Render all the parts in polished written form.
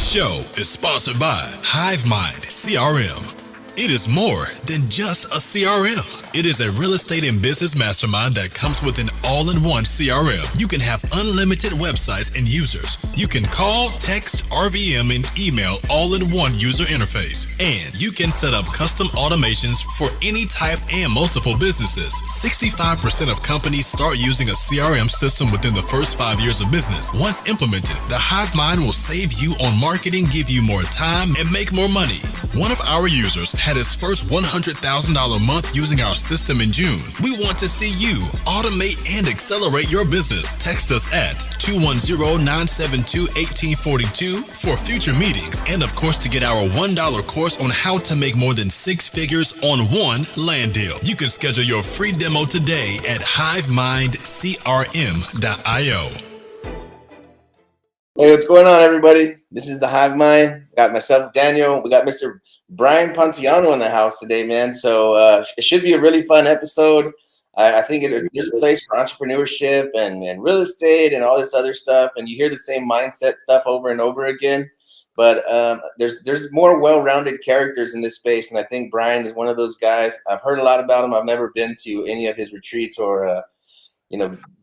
show is sponsored by Hivemind CRM. It is more than just a CRM. It is a real estate and business mastermind that comes with an all-in-one CRM. You can have unlimited websites and users. You can call, text, RVM, and email all in one user interface. And you can set up custom automations for any type and multiple businesses. 65% of companies start using a CRM system within the first 5 years of business. Once implemented, the Hivemind will save you on marketing, give you more time, and make more money. One of our users had his first $100,000 month using our system in June. We want to see you automate and accelerate your business. Text us at 210-972-1842 for future meetings, and of course to get our $1 course on how to make more than 6 figures on one land deal. You can schedule your free demo today at hivemindcrm.io. Hey, what's going on, everybody? This is the Hivemind. Got myself, Daniel. We got Mr. Brayan Panciano in the house today, man. So it should be a really fun episode. I think there's a place for entrepreneurship and real estate and all this other stuff. And you hear the same mindset stuff over and over again. But there's more well-rounded characters in this space. And I think Brayan is one of those guys. I've heard a lot about him. I've never been to any of his retreats or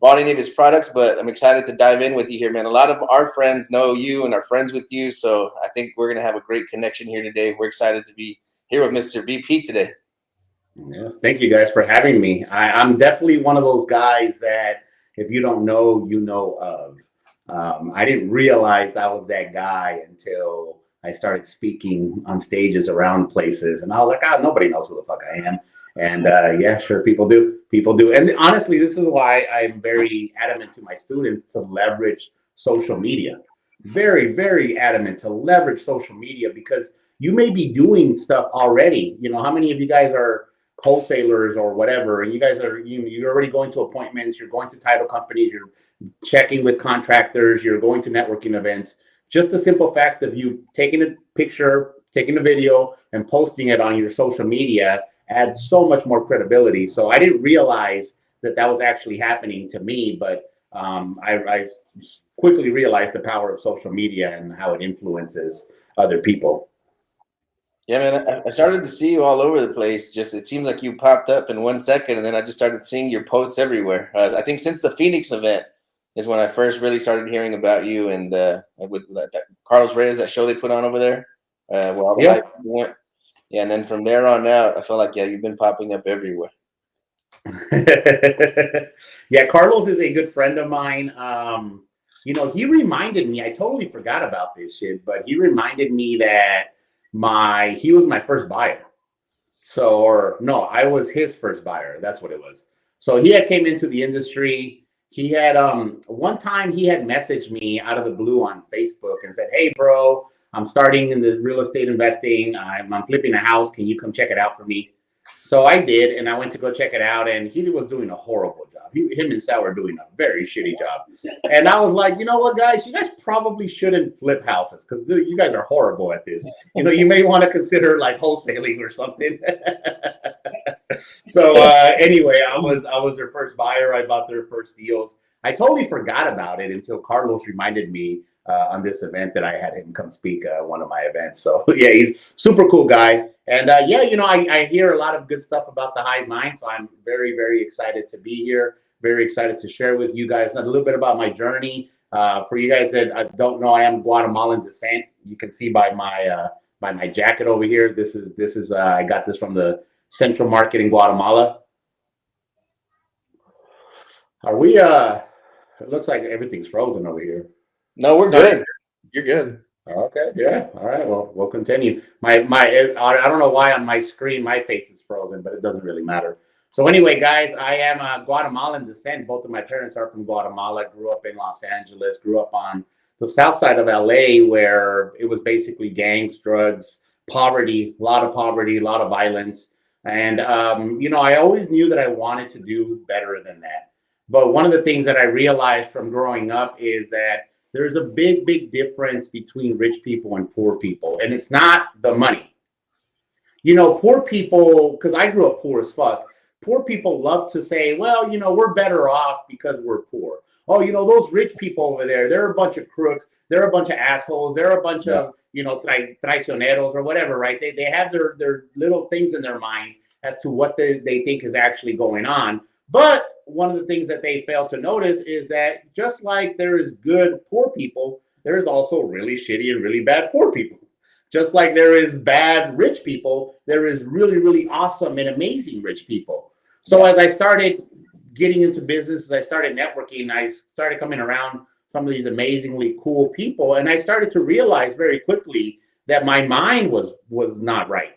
bought any of his products, but I'm excited to dive in with you here, man. A lot of our friends know you and are friends with you, so I think we're going to have a great connection here today. We're excited to be here with Mr. BP today. Yes, thank you guys for having me. I'm definitely one of those guys that if you don't know, you know of. I didn't realize I was that guy until I started speaking on stages around places, and I was like, nobody knows who the fuck I am. And yeah, sure, people do. And honestly, this is why I'm very adamant to my students to leverage social media. Very, very adamant to leverage social media, because you may be doing stuff already. How many of you guys are wholesalers or whatever, and you guys are, you're already going to appointments, you're going to title companies, you're checking with contractors, you're going to networking events. Just the simple fact of you taking a picture, taking a video, and posting it on your social media adds so much more credibility. So I didn't realize that was actually happening to me, but I quickly realized the power of social media and how it influences other people. Yeah, man, I started to see you all over the place. It seemed like you popped up in 1 second, and then I just started seeing your posts everywhere. I think since the Phoenix event is when I first really started hearing about you, and with that Carlos Reyes, that show they put on over there, where all the lights went. Yeah, and then from there on out, I felt like, you've been popping up everywhere. Yeah, Carlos is a good friend of mine. He reminded me, I totally forgot about this shit, but he reminded me that he was my first buyer. I was his first buyer. That's what it was. So he had came into the industry. He had, one time he had messaged me out of the blue on Facebook and said, "Hey, bro, I'm starting in the real estate investing. I'm flipping a house. Can you come check it out for me?" So I did, and I went to go check it out, and he was doing a horrible job. Him and Sal were doing a very shitty job. And I was like, you know what, guys? You guys probably shouldn't flip houses, because you guys are horrible at this. You may want to consider like wholesaling or something. So anyway, I was their first buyer. I bought their first deals. I totally forgot about it until Carlos reminded me on this event that I had him come speak at one of my events. So yeah, he's super cool guy. And I hear a lot of good stuff about the Hivemind. So I'm very, very excited to be here. Very excited to share with you guys a little bit about my journey. For you guys that don't know, I am Guatemalan descent. You can see by my jacket over here. This is I got this from the Central Market in Guatemala. Are we? It looks like everything's frozen over here. No, we're good. You're good. Okay. Yeah. All right. Well, we'll continue. I don't know why on my screen my face is frozen, but it doesn't really matter. So anyway, guys, I am Guatemalan descent. Both of my parents are from Guatemala. Grew up in Los Angeles. Grew up on the south side of LA, where it was basically gangs, drugs, poverty, a lot of violence. And I always knew that I wanted to do better than that. But one of the things that I realized from growing up is that there's a big, big difference between rich people and poor people. And it's not the money. Poor people, because I grew up poor as fuck, poor people love to say, well, we're better off because we're poor. oh, you know, those rich people over there, they're a bunch of crooks, they're a bunch of assholes, they're a bunch of, you know, traicioneros or whatever, right? They have their little things in their mind as to what they think is actually going on. But one of the things that they fail to notice is that just like there is good poor people, there is also really shitty and really bad poor people. Just like there is bad rich people, there is really, really awesome and amazing rich people. So as I started getting into business, as I started networking, I started coming around some of these amazingly cool people. And I started to realize very quickly that my mind was not right.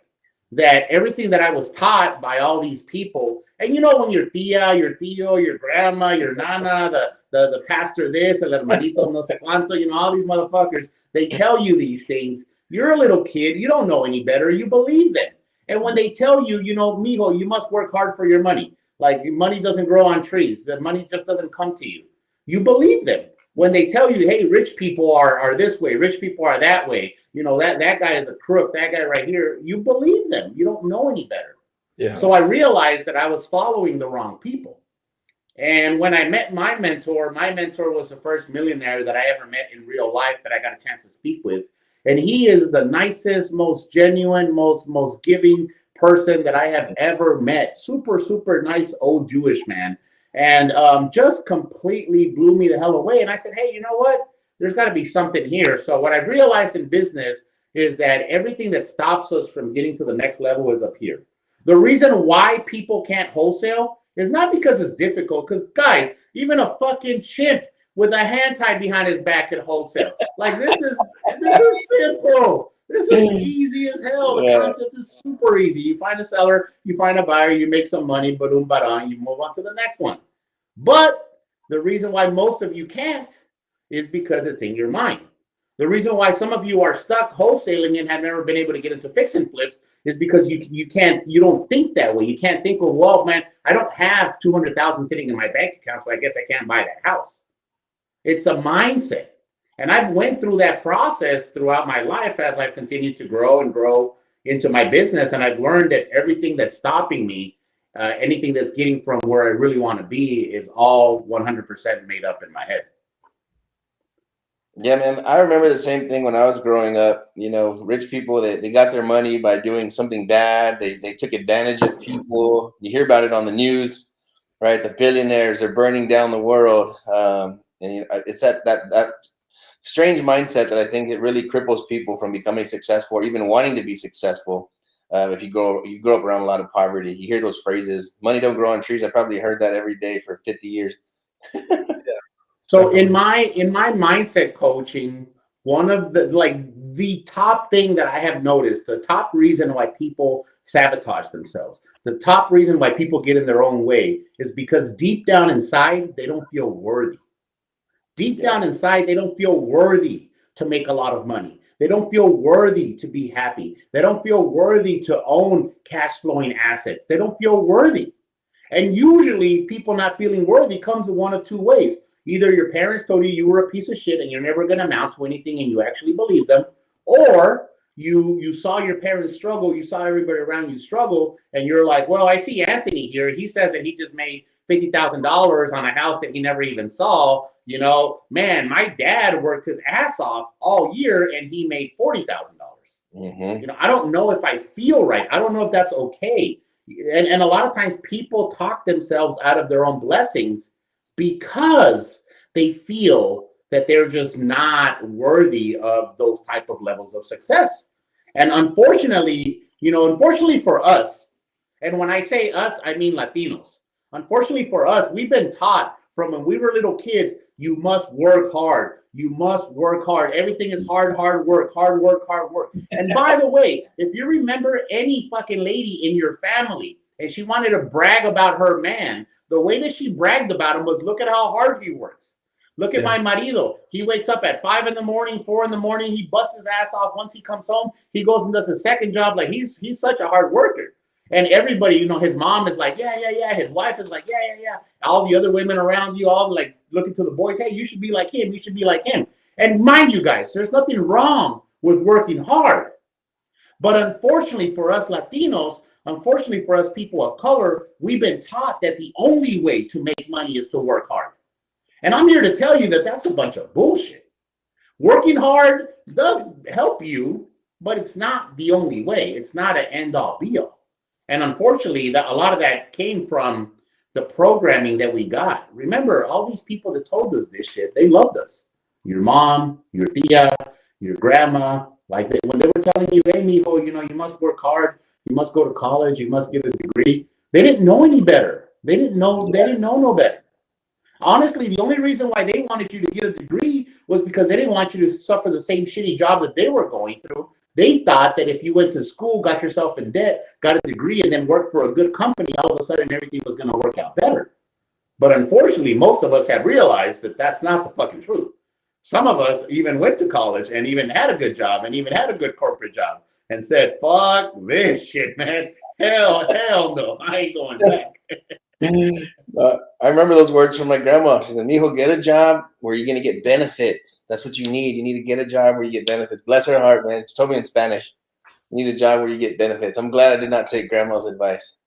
That everything that I was taught by all these people, and you know, when your tia, your tío, your grandma, your nana, the pastor this, el hermanito no sé cuánto, you know, all these motherfuckers, they tell you these things. You're a little kid, you don't know any better, you believe them. And when they tell you, you know, mijo, you must work hard for your money. Like money doesn't grow on trees. The money just doesn't come to you. You believe them. When they tell you, hey, rich people are this way, rich people are that way, you know, that guy is a crook, that guy right here, you believe them. You don't know any better. Yeah. So I realized that I was following the wrong people. And when I met my mentor was the first millionaire that I ever met in real life that I got a chance to speak with. And he is the nicest, most genuine, most giving person that I have ever met. Super, super nice old Jewish man. And just completely blew me the hell away. And I said, hey, you know what? There's got to be something here. So what I've realized in business is that everything that stops us from getting to the next level is up here. The reason why people can't wholesale is not because it's difficult. Because, guys, even a fucking chimp with a hand tied behind his back can wholesale. Like, this is simple. This is easy as hell. The concept is super easy. You find a seller, you find a buyer, you make some money, ba-doom, ba-dum, you move on to the next one. But the reason why most of you can't is because it's in your mind. The reason why some of you are stuck wholesaling and have never been able to get into fix and flips is because you don't think that way. You can't think, well, man, I don't have 200,000 sitting in my bank account, so I guess I can't buy that house. It's a mindset. And I've went through that process throughout my life as I've continued to grow and grow into my business. And I've learned that everything that's stopping me, anything that's getting from where I really want to be is all 100% made up in my head. Yeah, man. I remember the same thing when I was growing up. You know, rich people, they got their money by doing something bad. They took advantage of people. You hear about it on the news, right? The billionaires are burning down the world. And you know, it's that strange mindset that I think it really cripples people from becoming successful or even wanting to be successful. If you grow up around a lot of poverty, you hear those phrases, money don't grow on trees. I probably heard that every day for 50 years. So in my mindset coaching, one of the top thing that I have noticed, the top reason why people sabotage themselves, the top reason why people get in their own way is because deep down inside, they don't feel worthy. Deep down inside, they don't feel worthy to make a lot of money. They don't feel worthy to be happy. They don't feel worthy to own cash flowing assets. They don't feel worthy. And usually people not feeling worthy comes in one of two ways. Either your parents told you were a piece of shit and you're never going to amount to anything and you actually believe them, or you saw your parents struggle, you saw everybody around you struggle, and you're like, well, I see Anthony here. He says that he just made $50,000 on a house that he never even saw. You know, man, my dad worked his ass off all year and he made $40,000. You know, I don't know if I feel right. I don't know if that's okay. And a lot of times people talk themselves out of their own blessings because they feel that they're just not worthy of those type of levels of success. And unfortunately, unfortunately for us, and when I say us, I mean Latinos. Unfortunately for us, we've been taught from when we were little kids, you must work hard. You must work hard. Everything is hard work, hard work, hard work. And by the way, if you remember any fucking lady in your family and she wanted to brag about her man, the way that she bragged about him was, look at how hard he works. Look at my marido. He wakes up at 5 a.m, 4 a.m. He busts his ass off. Once he comes home, he goes and does a second job. Like he's such a hard worker. And everybody, his mom is like, yeah. His wife is like, yeah. All the other women around you, all like looking to the boys, hey, you should be like him. You should be like him. And mind you guys, there's nothing wrong with working hard. But unfortunately for us Latinos, unfortunately for us people of color, we've been taught that the only way to make money is to work hard. And I'm here to tell you that that's a bunch of bullshit. Working hard does help you, but it's not the only way. It's not an end-all be-all. And unfortunately, a lot of that came from the programming that we got. Remember, all these people that told us this shit, they loved us. Your mom, your tia, your grandma, like when they were telling you, hey, mijo, you must work hard, you must go to college, you must get a degree. They didn't know any better. They didn't know no better. Honestly, the only reason why they wanted you to get a degree was because they didn't want you to suffer the same shitty job that they were going through. They thought that if you went to school, got yourself in debt, got a degree, and then worked for a good company, all of a sudden everything was going to work out better. But unfortunately, most of us have realized that that's not the fucking truth. Some of us even went to college and even had a good job and even had a good corporate job and said, fuck this shit, man. Hell no. I ain't going back. I remember those words from my grandma. She said, mijo, get a job where you're going to get benefits. That's what you need. You need to get a job where you get benefits. Bless her heart, man. She told me in Spanish, you need a job where you get benefits. I'm glad I did not take grandma's advice.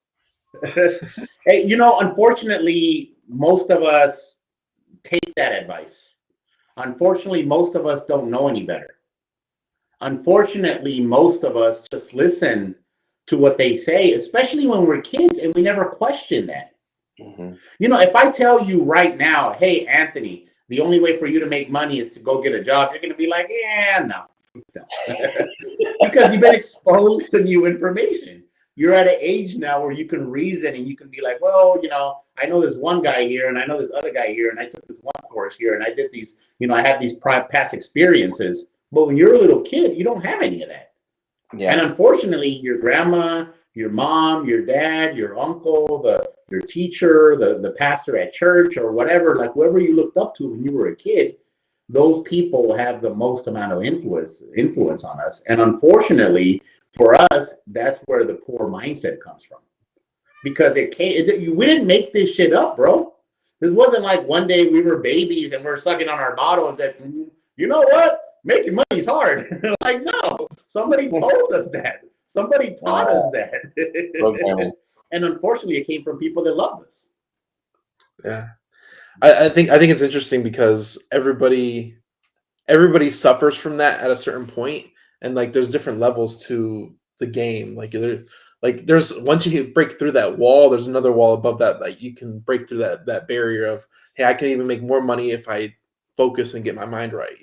Hey, unfortunately, most of us take that advice. Unfortunately, most of us don't know any better. Unfortunately, most of us just listen to what they say, especially when we're kids, and we never question that. Mm-hmm. If I tell you right now, hey, Anthony, the only way for you to make money is to go get a job, you're going to be like, yeah, no. Because you've been exposed to new information. You're at an age now where you can reason and you can be like, well, I know this one guy here and I know this other guy here and I took this one course here and I did these, I have these past experiences. But when you're a little kid, you don't have any of that. Yeah. And unfortunately, your grandma, your mom, your dad, your uncle, your teacher, the pastor at church or whatever, like whoever you looked up to when you were a kid, those people have the most amount of influence on us. And unfortunately, for us, that's where the poor mindset comes from. Because we didn't make this shit up, bro. This wasn't like one day we were babies and we're sucking on our bottle and said, you know what? Making money is hard. Like, no, somebody told us that. Somebody taught us that. And unfortunately, it came from people that loved us. Yeah. I think it's interesting because everybody suffers from that at a certain point, and like there's different levels to the game. There's once you break through that wall, there's another wall above that. Like you can break through that barrier of, hey, I can even make more money if I focus and get my mind right.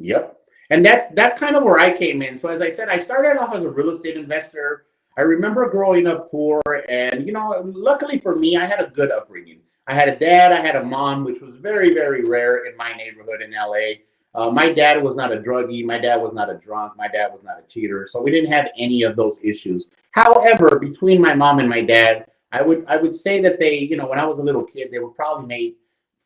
Yep. And that's kind of where I came in. So as I said, I started off as a real estate investor. I remember growing up poor, and luckily for me, I had a good upbringing. I had a dad, I had a mom, which was very, very rare in my neighborhood in LA. My dad was not a druggie. My dad was not a drunk. My dad was not a cheater. So we didn't have any of those issues. However, between my mom and my dad, I would say that they, when I was a little kid, they were probably made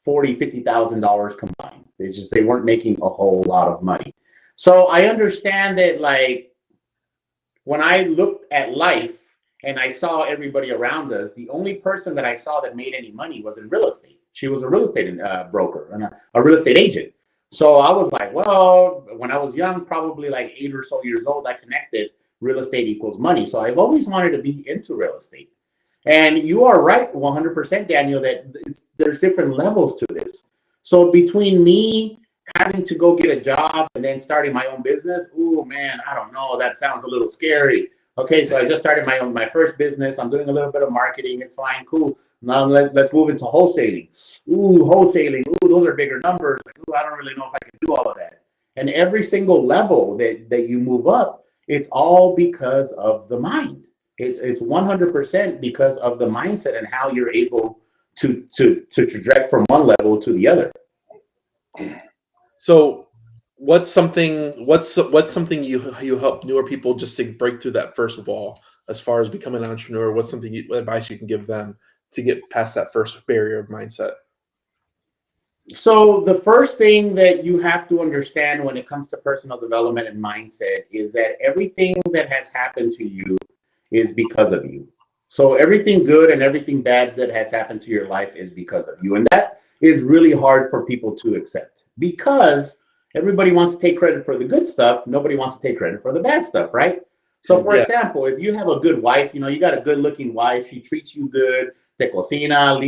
$40,000, $50,000 combined. They weren't making a whole lot of money. So I understand that, like, when I looked at life and I saw everybody around us, the only person that I saw that made any money was in real estate. She was a real estate broker and a real estate agent. So I was like, well, when I was young, probably like 8 or so years old, I connected real estate equals money. So I've always wanted to be into real estate. And you are right, 100%, Daniel, that there's different levels to this. So between me having to go get a job and then starting my own business, ooh, man, I don't know. That sounds a little scary. Okay, so I just started my first business. I'm doing a little bit of marketing. It's fine, cool. Now let's move into wholesaling. Ooh, wholesaling. Ooh, those are bigger numbers. Ooh, I don't really know if I can do all of that. And every single level that you move up, it's all because of the mind. It's 100% because of the mindset and how you're able to traject from one level to the other. So what's something you help newer people just to break through that first wall as far as becoming an entrepreneur? What's what advice you can give them to get past that first barrier of mindset? So the first thing that you have to understand when it comes to personal development and mindset is that everything that has happened to you is because of you. So everything good and everything bad that has happened to your life is because of you. And that is really hard for people to accept because everybody wants to take credit for the good stuff. Nobody wants to take credit for the bad stuff, right? So for example, if you have a good wife, you got a good looking wife, she treats you good, the cocina,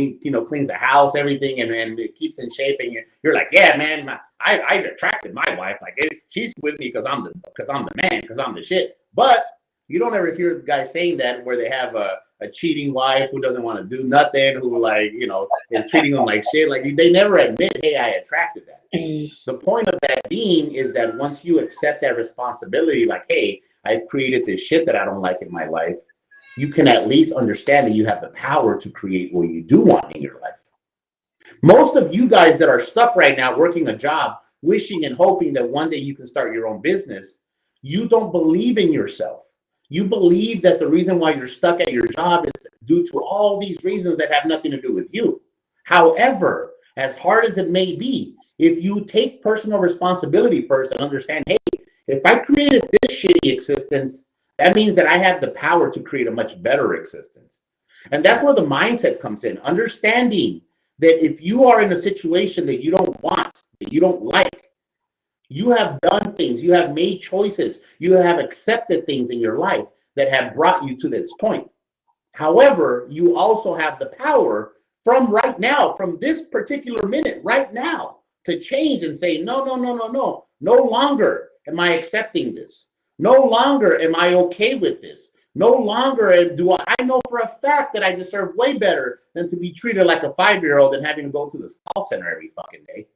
cleans the house, everything, and it keeps in shape. And you're like, yeah, man, I attracted my wife. Like, she's with me because I'm the man, because I'm the shit. But you don't ever hear the guy saying that where they have a cheating wife who doesn't want to do nothing, who is treating them like shit. Like, they never admit, hey, I attracted that. The point of that being is that once you accept that responsibility, like, hey, I've created this shit that I don't like in my life, you can at least understand that you have the power to create what you do want in your life. Most of you guys that are stuck right now working a job, wishing and hoping that one day you can start your own business, you don't believe in yourself. You believe that the reason why you're stuck at your job is due to all these reasons that have nothing to do with you. However, as hard as it may be, if you take personal responsibility first and understand, hey, if I created this shitty existence, that means that I have the power to create a much better existence. And that's where the mindset comes in. Understanding that if you are in a situation that you don't want, that you don't like, you have done things, you have made choices, you have accepted things in your life that have brought you to this point. However, you also have the power from right now, from this particular minute, right now, to change and say, no longer am I accepting this. No longer am I okay with this. No longer do I know for a fact that I deserve way better than to be treated like a 5-year-old and having to go to this call center every fucking day.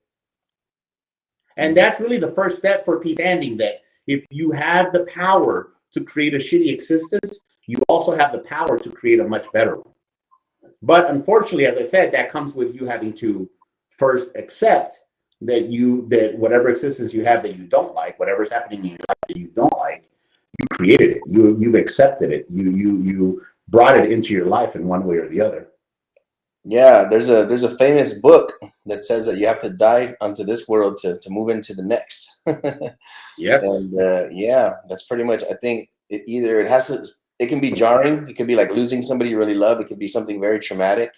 And that's really the first step for people understanding that if you have the power to create a shitty existence, you also have the power to create a much better one. But unfortunately, as I said, that comes with you having to first accept that whatever existence you have that you don't like, whatever's happening in your life that you don't like, you created it. You've accepted it. You brought it into your life in one way or the other. Yeah, there's a famous book that says that you have to die unto this world to move into the next. Yes. And yeah, that's pretty much. I think it can be jarring. It could be like losing somebody you really love. It could be something very traumatic.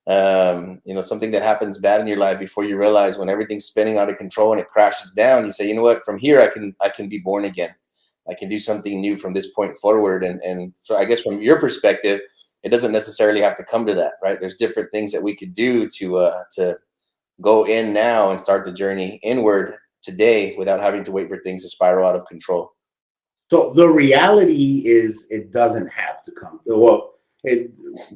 Something that happens bad in your life before you realize, when everything's spinning out of control and it crashes down, you say, you know what, from here I can be born again. I can do something new from this point forward. And so I guess from your perspective, it doesn't necessarily have to come to that, right? There's different things that we could do to go in now and start the journey inward today without having to wait for things to spiral out of control. So the reality is, it doesn't have to come. Well,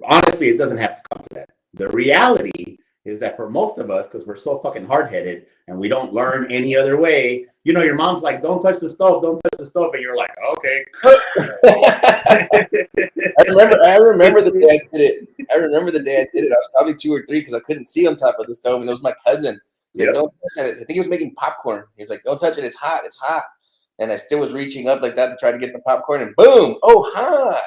honestly, it doesn't have to come to that. The reality is that for most of us, because we're so fucking hard-headed and we don't learn any other way, your mom's like, don't touch the stove, and you're like, okay. I remember the day I did it. I was probably 2 or 3 because I couldn't see on top of the stove, and it was my cousin. He's like, don't touch it. I think he was making popcorn. He's like, don't touch it, it's hot. And I still was reaching up like that to try to get the popcorn, and boom, oh, hot.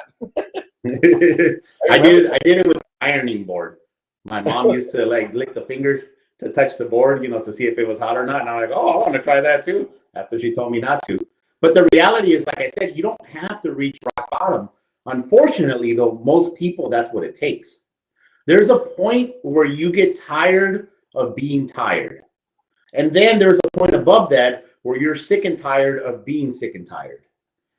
I did it with the ironing board. My mom used to lick the fingers to touch the board, to see if it was hot or not. And I'm like, oh, I want to try that too, after she told me not to. But the reality is, like I said, you don't have to reach rock bottom. Unfortunately, though, most people, that's what it takes. There's a point where you get tired of being tired. And then there's a point above that where you're sick and tired of being sick and tired.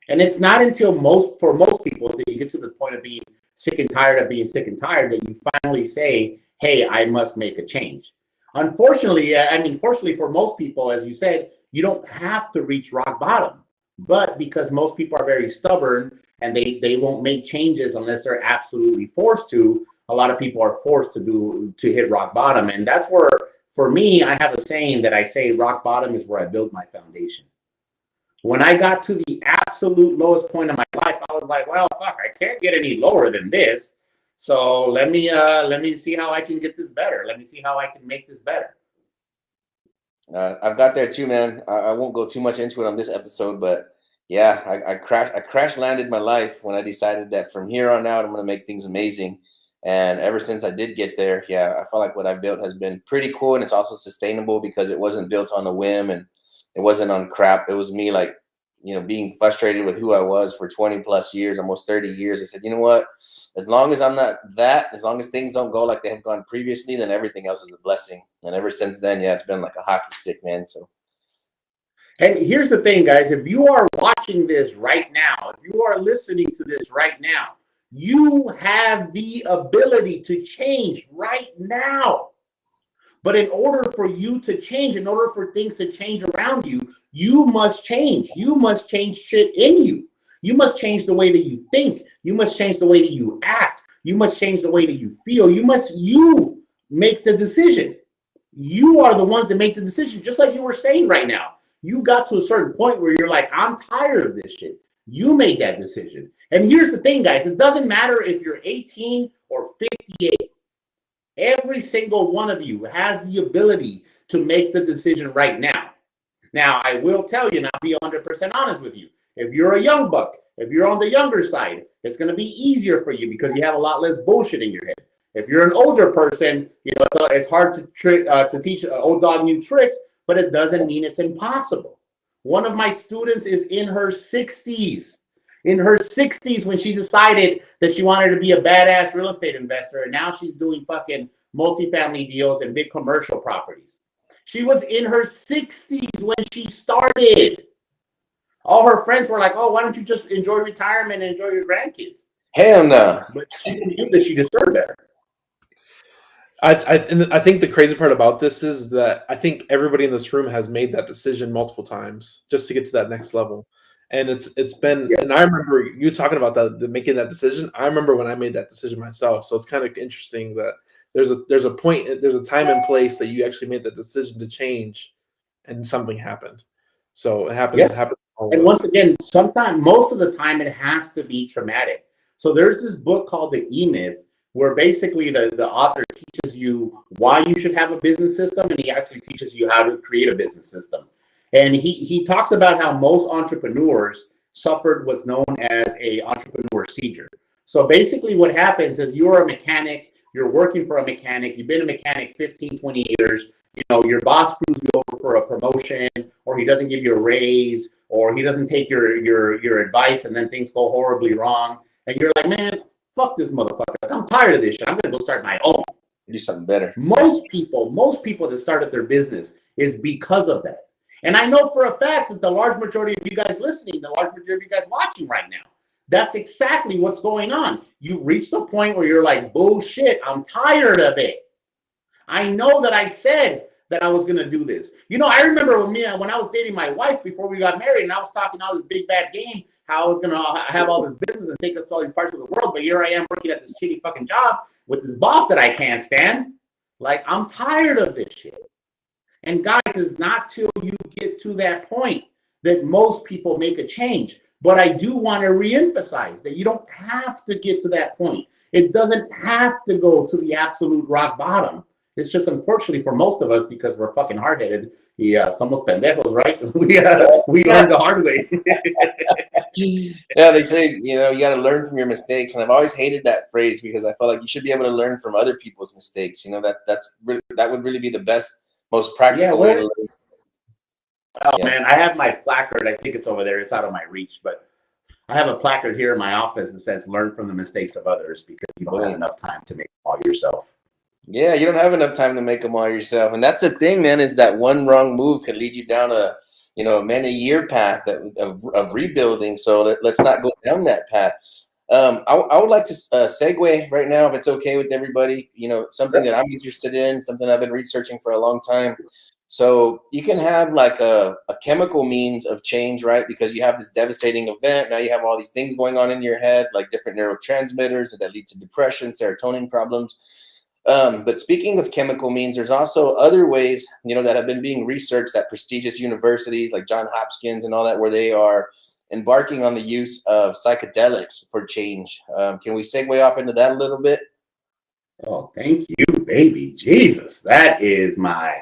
And it's not until for most people that you get to the point of being sick and tired of being sick and tired that you finally say, hey, I must make a change. Unfortunately, fortunately for most people, as you said, you don't have to reach rock bottom. But because most people are very stubborn and they won't make changes unless they're absolutely forced to, a lot of people are forced to hit rock bottom. And that's where, for me, I have a saying that I say rock bottom is where I build my foundation. When I got to the absolute lowest point of my life, I was like, well, fuck, I can't get any lower than this. So let me see how I can get this better. Let me see how I can make this better. I've got there too, man. I won't go too much into it on this episode, but yeah, I crash landed my life when I decided that from here on out, I'm going to make things amazing. And ever since I did get there, yeah, I feel like what I've built has been pretty cool, and it's also sustainable because it wasn't built on a whim and it wasn't on crap. It was me, like, being frustrated with who I was for 20 plus years, almost 30 years. I said, you know what? As long as I'm not that, as long as things don't go like they have gone previously, then everything else is a blessing. And ever since then, yeah, it's been like a hockey stick, man. So. And here's the thing, guys. If you are watching this right now, if you are listening to this right now, You have the ability to change right now. But in order for you to change, in order for things to change around you, you must change. You must change shit in you. You must change the way that you think. You must change the way that you act. You must change the way that you feel. You make the decision. You are the ones that make the decision, just like you were saying right now. You got to a certain point where you're like, I'm tired of this shit. You made that decision. And here's the thing, guys. It doesn't matter if you're 18 or 58. Every single one of you has the ability to make the decision right now. Now, I will tell you, and I'll be 100% honest with you. If you're a young buck, if you're on the younger side, it's going to be easier for you because you have a lot less bullshit in your head. If you're an older person, you know, it's hard to teach old dog new tricks, but it doesn't mean it's impossible. One of my students is in her 60s. In her 60s when she decided that she wanted to be a badass real estate investor, and now she's doing fucking multifamily deals and big commercial properties. She was in her 60s when she started. All her friends were like, oh, why don't you just enjoy retirement and enjoy your grandkids? Hell no. But she knew that she deserved better. I think the crazy part about this is that I think everybody in this room has made that decision multiple times just to get to that next level. And it's been, and I remember you talking about that, making that decision. I remember when I made that decision myself. So it's kind of interesting that there's a point, there's a time and place that you actually made the decision to change, and something happened. So it happens. Yes. It happens. And once again, sometimes, most of the time, it has to be traumatic. So there's this book called The E-Myth, where basically the author teaches you why you should have a business system, and he actually teaches you how to create a business system. And he talks about how most entrepreneurs suffered what's known as a entrepreneur seizure. So basically what happens is you're a mechanic, you're working for a mechanic, you've been a mechanic 15, 20 years, you know, your boss screws you over for a promotion, or he doesn't give you a raise, or he doesn't take your advice, and then things go horribly wrong. And you're like, man, fuck this motherfucker. I'm tired of this shit. I'm going to go start my own. Do something better. Most people that started their business is because of that. And I know for a fact that the large majority of you guys listening, the large majority of you guys watching right now, that's exactly what's going on. You've reached a point where you're like, bullshit, I'm tired of it. I know that I said that I was going to do this. You know, I remember when I was dating my wife before we got married, and I was talking all this big bad game, how I was going to have all this business and take us to all these parts of the world. But here I am working at this shitty fucking job with this boss that I can't stand. Like, I'm tired of this shit. And guys, it's not till you get to that point that most people make a change. But I do want to reemphasize that you don't have to get to that point. It doesn't have to go to the absolute rock bottom. It's just, unfortunately for most of us, because we're fucking hard-headed, somos pendejos, right? We learned the hard way. Yeah, they say, you know, you got to learn from your mistakes, and I've always hated that phrase because I felt like you should be able to learn from other people's mistakes. You know, that would really be the best, most practical way to learn. Oh man, I have my placard. I think it's over there. It's out of my reach, but I have a placard here in my office that says "Learn from the mistakes of others," because you don't have enough time to make them all yourself. Yeah, you don't have enough time to make them all yourself, and that's the thing, man. Is that one wrong move could lead you down a many-year path of rebuilding. So let's not go down that path. I would like to segue right now, if it's okay with everybody. You know, something that I'm interested in, something I've been researching for a long time. So you can have like a chemical means of change, right? Because you have this devastating event. Now you have all these things going on in your head, like different neurotransmitters that lead to depression, serotonin problems. But speaking of chemical means, there's also other ways, you know, that have been being researched at prestigious universities like Johns Hopkins and all that, where they are embarking on the use of psychedelics for change. Can we segue off into that a little bit? Oh, thank you, baby. Jesus, that is my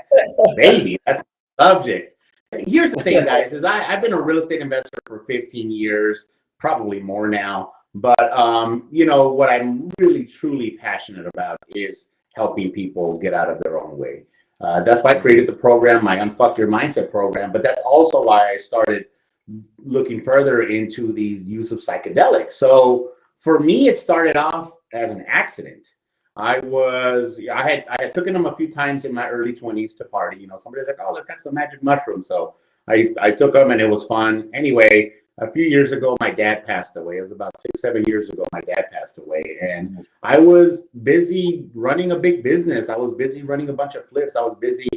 baby. That's my subject. Here's the thing, guys, is I've been a real estate investor for 15 years, probably more now. But, you know, what I'm really, truly passionate about is helping people get out of their own way. That's why I created the program, my Unfuck Your Mindset program. But that's also why I started looking further into the use of psychedelics. So for me, it started off as an accident. I had taken them a few times in my early 20s to party. You know, somebody was like, oh, let's have some magic mushrooms. So I took them and it was fun. Anyway, a few years ago, my dad passed away. It was about 6, 7 years ago, my dad passed away. And I was busy running a big business. I was busy running a bunch of flips. I was busy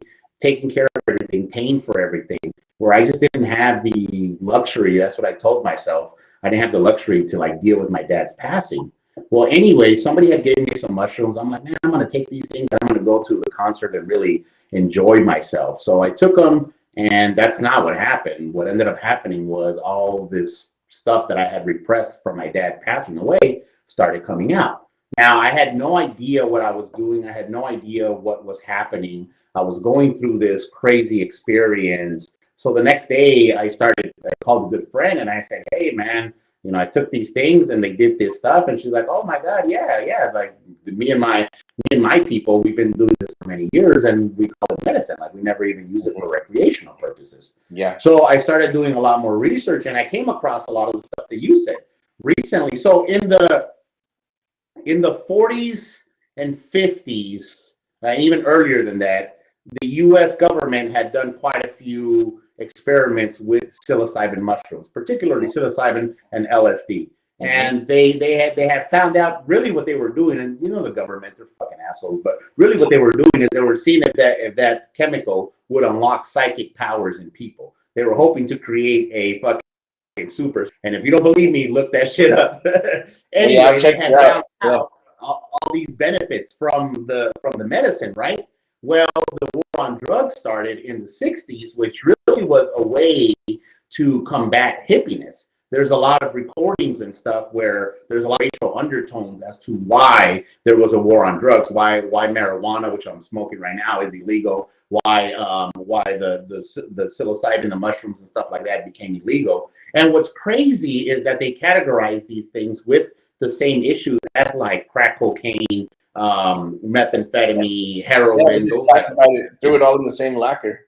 taking care of everything, paying for everything, where I just didn't have the luxury. That's what I told myself. I didn't have the luxury to like deal with my dad's passing. Well, anyway, somebody had given me some mushrooms. I'm like, man, I'm going to take these things. I'm going to go to the concert and really enjoy myself. So I took them, and that's not what happened. What ended up happening was all this stuff that I had repressed from my dad passing away started coming out. Now, I had no idea what I was doing. I had no idea what was happening. I was going through this crazy experience. So the next day I called a good friend and I said, hey, man, you know, I took these things and they did this stuff. And she's like, oh my God, yeah. Like me and my people, we've been doing this for many years and we call it medicine. Like we never even use it for recreational purposes. Yeah. So I started doing a lot more research and I came across a lot of the stuff that you said recently. So in the 40s and 50s, even earlier than that, the US government had done quite a few experiments with psilocybin mushrooms, particularly psilocybin and LSD. And they had found out really what they were doing. And you know, the government, they're fucking assholes, but really what they were doing is they were seeing if that chemical would unlock psychic powers in people. They were hoping to create a fucking super. And if you don't believe me, look that shit up. Anyway, they had found out all these benefits from the medicine, right? Well, the war on drugs started in the 60s, which really was a way to combat hippiness. There's a lot of recordings and stuff where there's a lot of racial undertones as to why there was a war on drugs, why marijuana, which I'm smoking right now, is illegal, why the psilocybin, the mushrooms and stuff like that became illegal. And what's crazy is that they categorize these things with the same issues as like crack cocaine, methamphetamine, heroin. Yeah, threw it all in the same locker.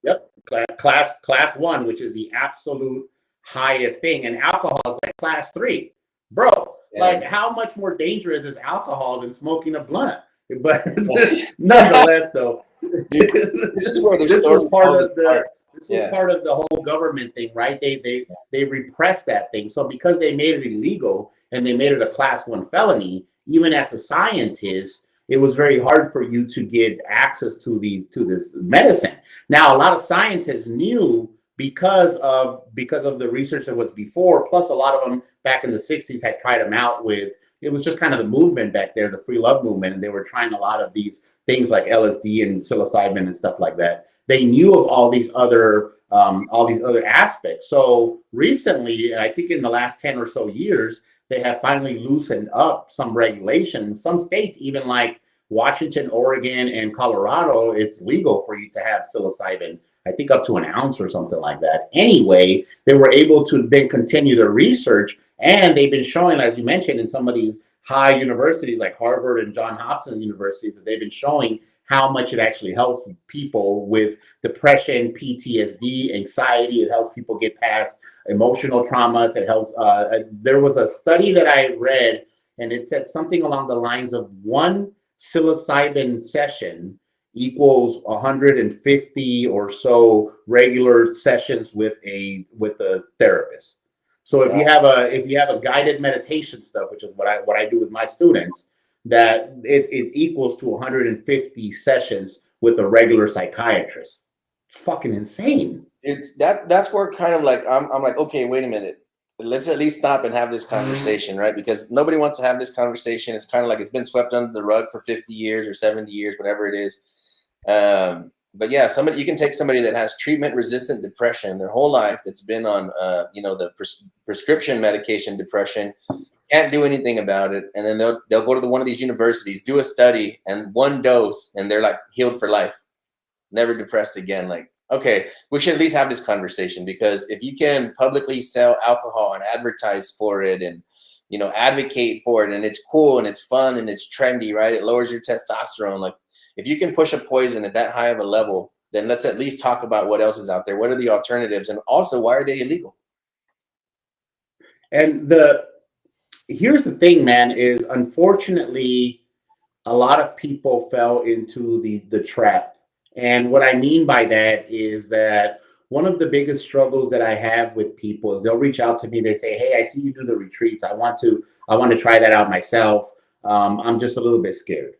Yep, class 1, which is the absolute highest thing, and alcohol is like class 3, bro. Yeah. Like, how much more dangerous is alcohol than smoking a blunt? But nonetheless, though, this was part of the whole government thing, right? They repressed that thing. So because they made it illegal and they made it a class 1 felony, even as a scientist, it was very hard for you to get access to this medicine. Now, a lot of scientists knew because of the research that was before, plus a lot of them back in the 60s had tried them out with, it was just kind of the movement back there, the free love movement, and they were trying a lot of these things like LSD and psilocybin and stuff like that. They knew of all these other aspects. So recently, I think in the last 10 or so years, they have finally loosened up some regulations. Some states, even like Washington, Oregon, and Colorado, it's legal for you to have psilocybin, I think up to an ounce or something like that. Anyway, they were able to then continue their research, and they've been showing, as you mentioned, in some of these high universities like Harvard and Johns Hopkins universities, that they've been showing how much it actually helps people with depression, PTSD, anxiety. It helps people get past emotional traumas. It helps. There was a study that I read, and it said something along the lines of 1 psilocybin session equals 150 or so regular sessions with a therapist. So if you have a guided meditation stuff, which is what I do with my students, that it equals to 150 sessions with a regular psychiatrist. It's fucking insane. It's that's where kind of like I'm like, okay, wait a minute. Let's at least stop and have this conversation, right? Because nobody wants to have this conversation. It's kind of like it's been swept under the rug for 50 years or 70 years, whatever it is. But yeah, you can take somebody that has treatment-resistant depression their whole life, that's been on the prescription medication depression, can't do anything about it, and then they'll go to one of these universities, do a study, and 1 dose, and they're like healed for life, never depressed again. Like, okay, we should at least have this conversation, because if you can publicly sell alcohol and advertise for it and advocate for it, and it's cool and it's fun and it's trendy, right? It lowers your testosterone. Like, if you can push a poison at that high of a level, then let's at least talk about what else is out there. What are the alternatives? And also, why are they illegal? And here's the thing, man, is unfortunately, a lot of people fell into the trap. And what I mean by that is that one of the biggest struggles that I have with people is they'll reach out to me. They say, "Hey, I see you do the retreats. I want to try that out myself. I'm just a little bit scared."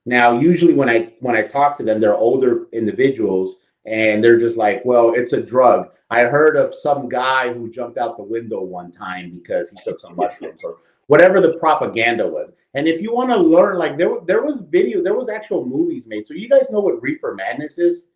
Now, usually when I talk to them, they're older individuals, and they're just like, "Well, it's a drug. I heard of some guy who jumped out the window one time because he took some mushrooms," or whatever the propaganda was. And if you want to learn, like there was actual movies made. So you guys know what Reefer Madness is?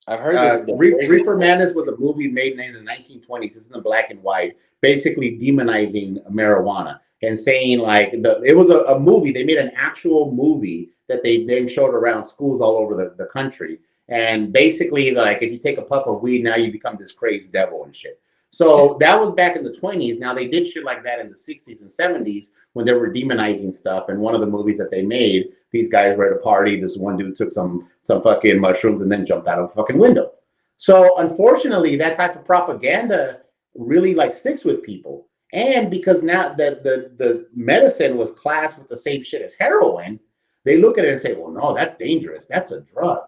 I've heard Reefer Madness was a movie made in the 1920s. This is in black and white, basically demonizing marijuana and saying like it was a movie. They made an actual movie that they then showed around schools all over the country. And basically, like if you take a puff of weed, now you become this crazy devil and shit. So that was back in the 20s. Now they did shit like that in the 60s and 70s when they were demonizing stuff. And one of the movies that they made, these guys were at a party. This one dude took some fucking mushrooms and then jumped out of a fucking window. So unfortunately, that type of propaganda really like sticks with people. And because now that the medicine was classed with the same shit as heroin, they look at it and say, well, no, that's dangerous. That's a drug.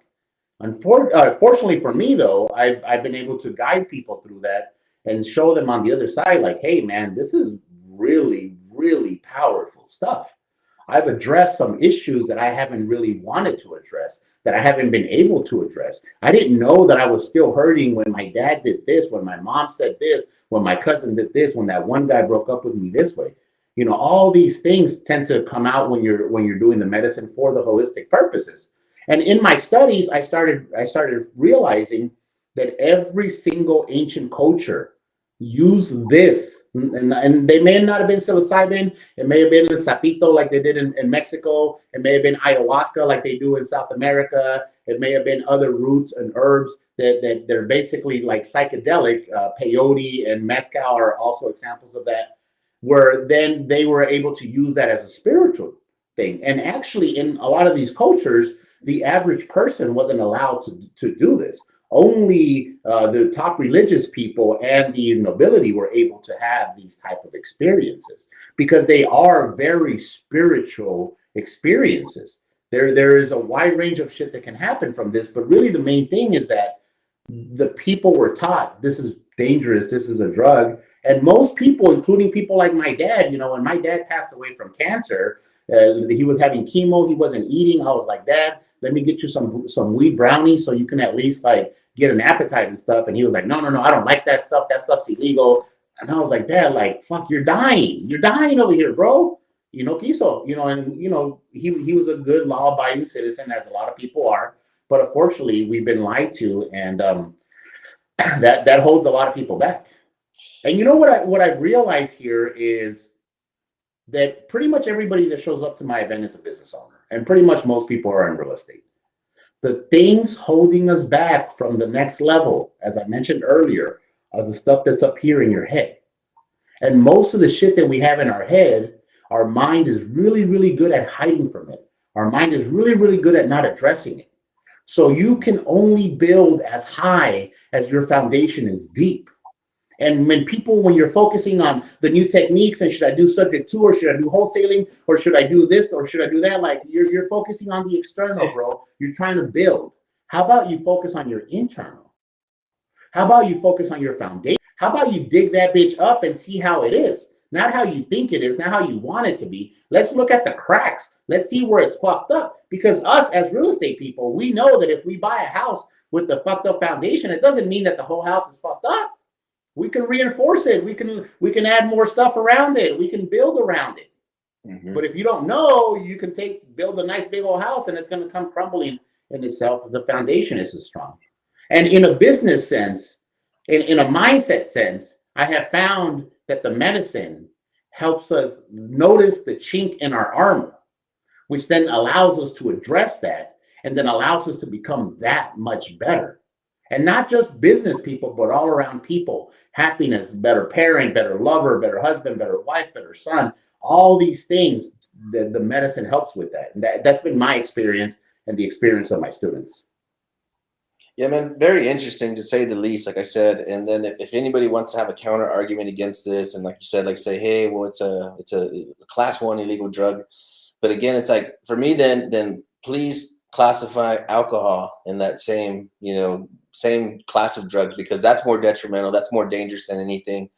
Fortunately for me, though, I've been able to guide people through that and show them on the other side, like, hey, man, this is really, really powerful stuff. I've addressed some issues that I haven't really wanted to address, that I haven't been able to address. I didn't know that I was still hurting when my dad did this, when my mom said this, when my cousin did this, when that one guy broke up with me this way. You know, all these things tend to come out when you're doing the medicine for the holistic purposes. And in my studies, I started realizing that every single ancient culture used this, and they may not have been psilocybin. It may have been sapito like they did in Mexico. It may have been ayahuasca like they do in South America. It may have been other roots and herbs that they're basically like psychedelic. Peyote and mezcal are also examples of that, where then they were able to use that as a spiritual thing. And actually, in a lot of these cultures, the average person wasn't allowed to do this. Only the top religious people and the nobility were able to have these type of experiences because they are very spiritual experiences. There is a wide range of shit that can happen from this, but really the main thing is that the people were taught this is dangerous, this is a drug. And most people, including people like my dad, you know, when my dad passed away from cancer, he was having chemo, he wasn't eating. I was like, Dad, let me get you some weed brownies so you can at least like get an appetite and stuff. And he was like, no, I don't like that stuff. That stuff's illegal. And I was like, Dad, like, fuck, you're dying over here, bro. You know, quiso, you know, and you know, he was a good law-abiding citizen, as a lot of people are. But unfortunately, we've been lied to, and that holds a lot of people back. And you know what I've realized here is that pretty much everybody that shows up to my event is a business owner. And pretty much most people are in real estate. The things holding us back from the next level, as I mentioned earlier, are the stuff that's up here in your head. And most of the shit that we have in our head, our mind is really, really good at hiding from it. Our mind is really, really good at not addressing it. So you can only build as high as your foundation is deep. And when you're focusing on the new techniques and should I do subject to, or should I do wholesaling, or should I do this, or should I do that? Like you're focusing on the external, bro. You're trying to build. How about you focus on your internal? How about you focus on your foundation? How about you dig that bitch up and see how it is? Not how you think it is, not how you want it to be. Let's look at the cracks. Let's see where it's fucked up. Because us as real estate people, we know that if we buy a house with the fucked up foundation, it doesn't mean that the whole house is fucked up. We can reinforce it. We can add more stuff around it. We can build around it. Mm-hmm. But if you don't know, you can build a nice big old house and it's going to come crumbling in itself if the foundation isn't strong. And in a business sense, in a mindset sense, I have found that the medicine helps us notice the chink in our armor, which then allows us to address that and then allows us to become that much better. And not just business people, but all around people. Happiness, better parent, better lover, better husband, better wife, better son. All these things, the medicine helps with that. And that's been my experience and the experience of my students. Yeah, man, very interesting to say the least, like I said. And then if anybody wants to have a counter argument against this, and like you said, like say, hey, well, it's a class 1 illegal drug. But again, it's like, for me, then please classify alcohol in that same, same class of drugs, because that's more detrimental. That's more dangerous than anything.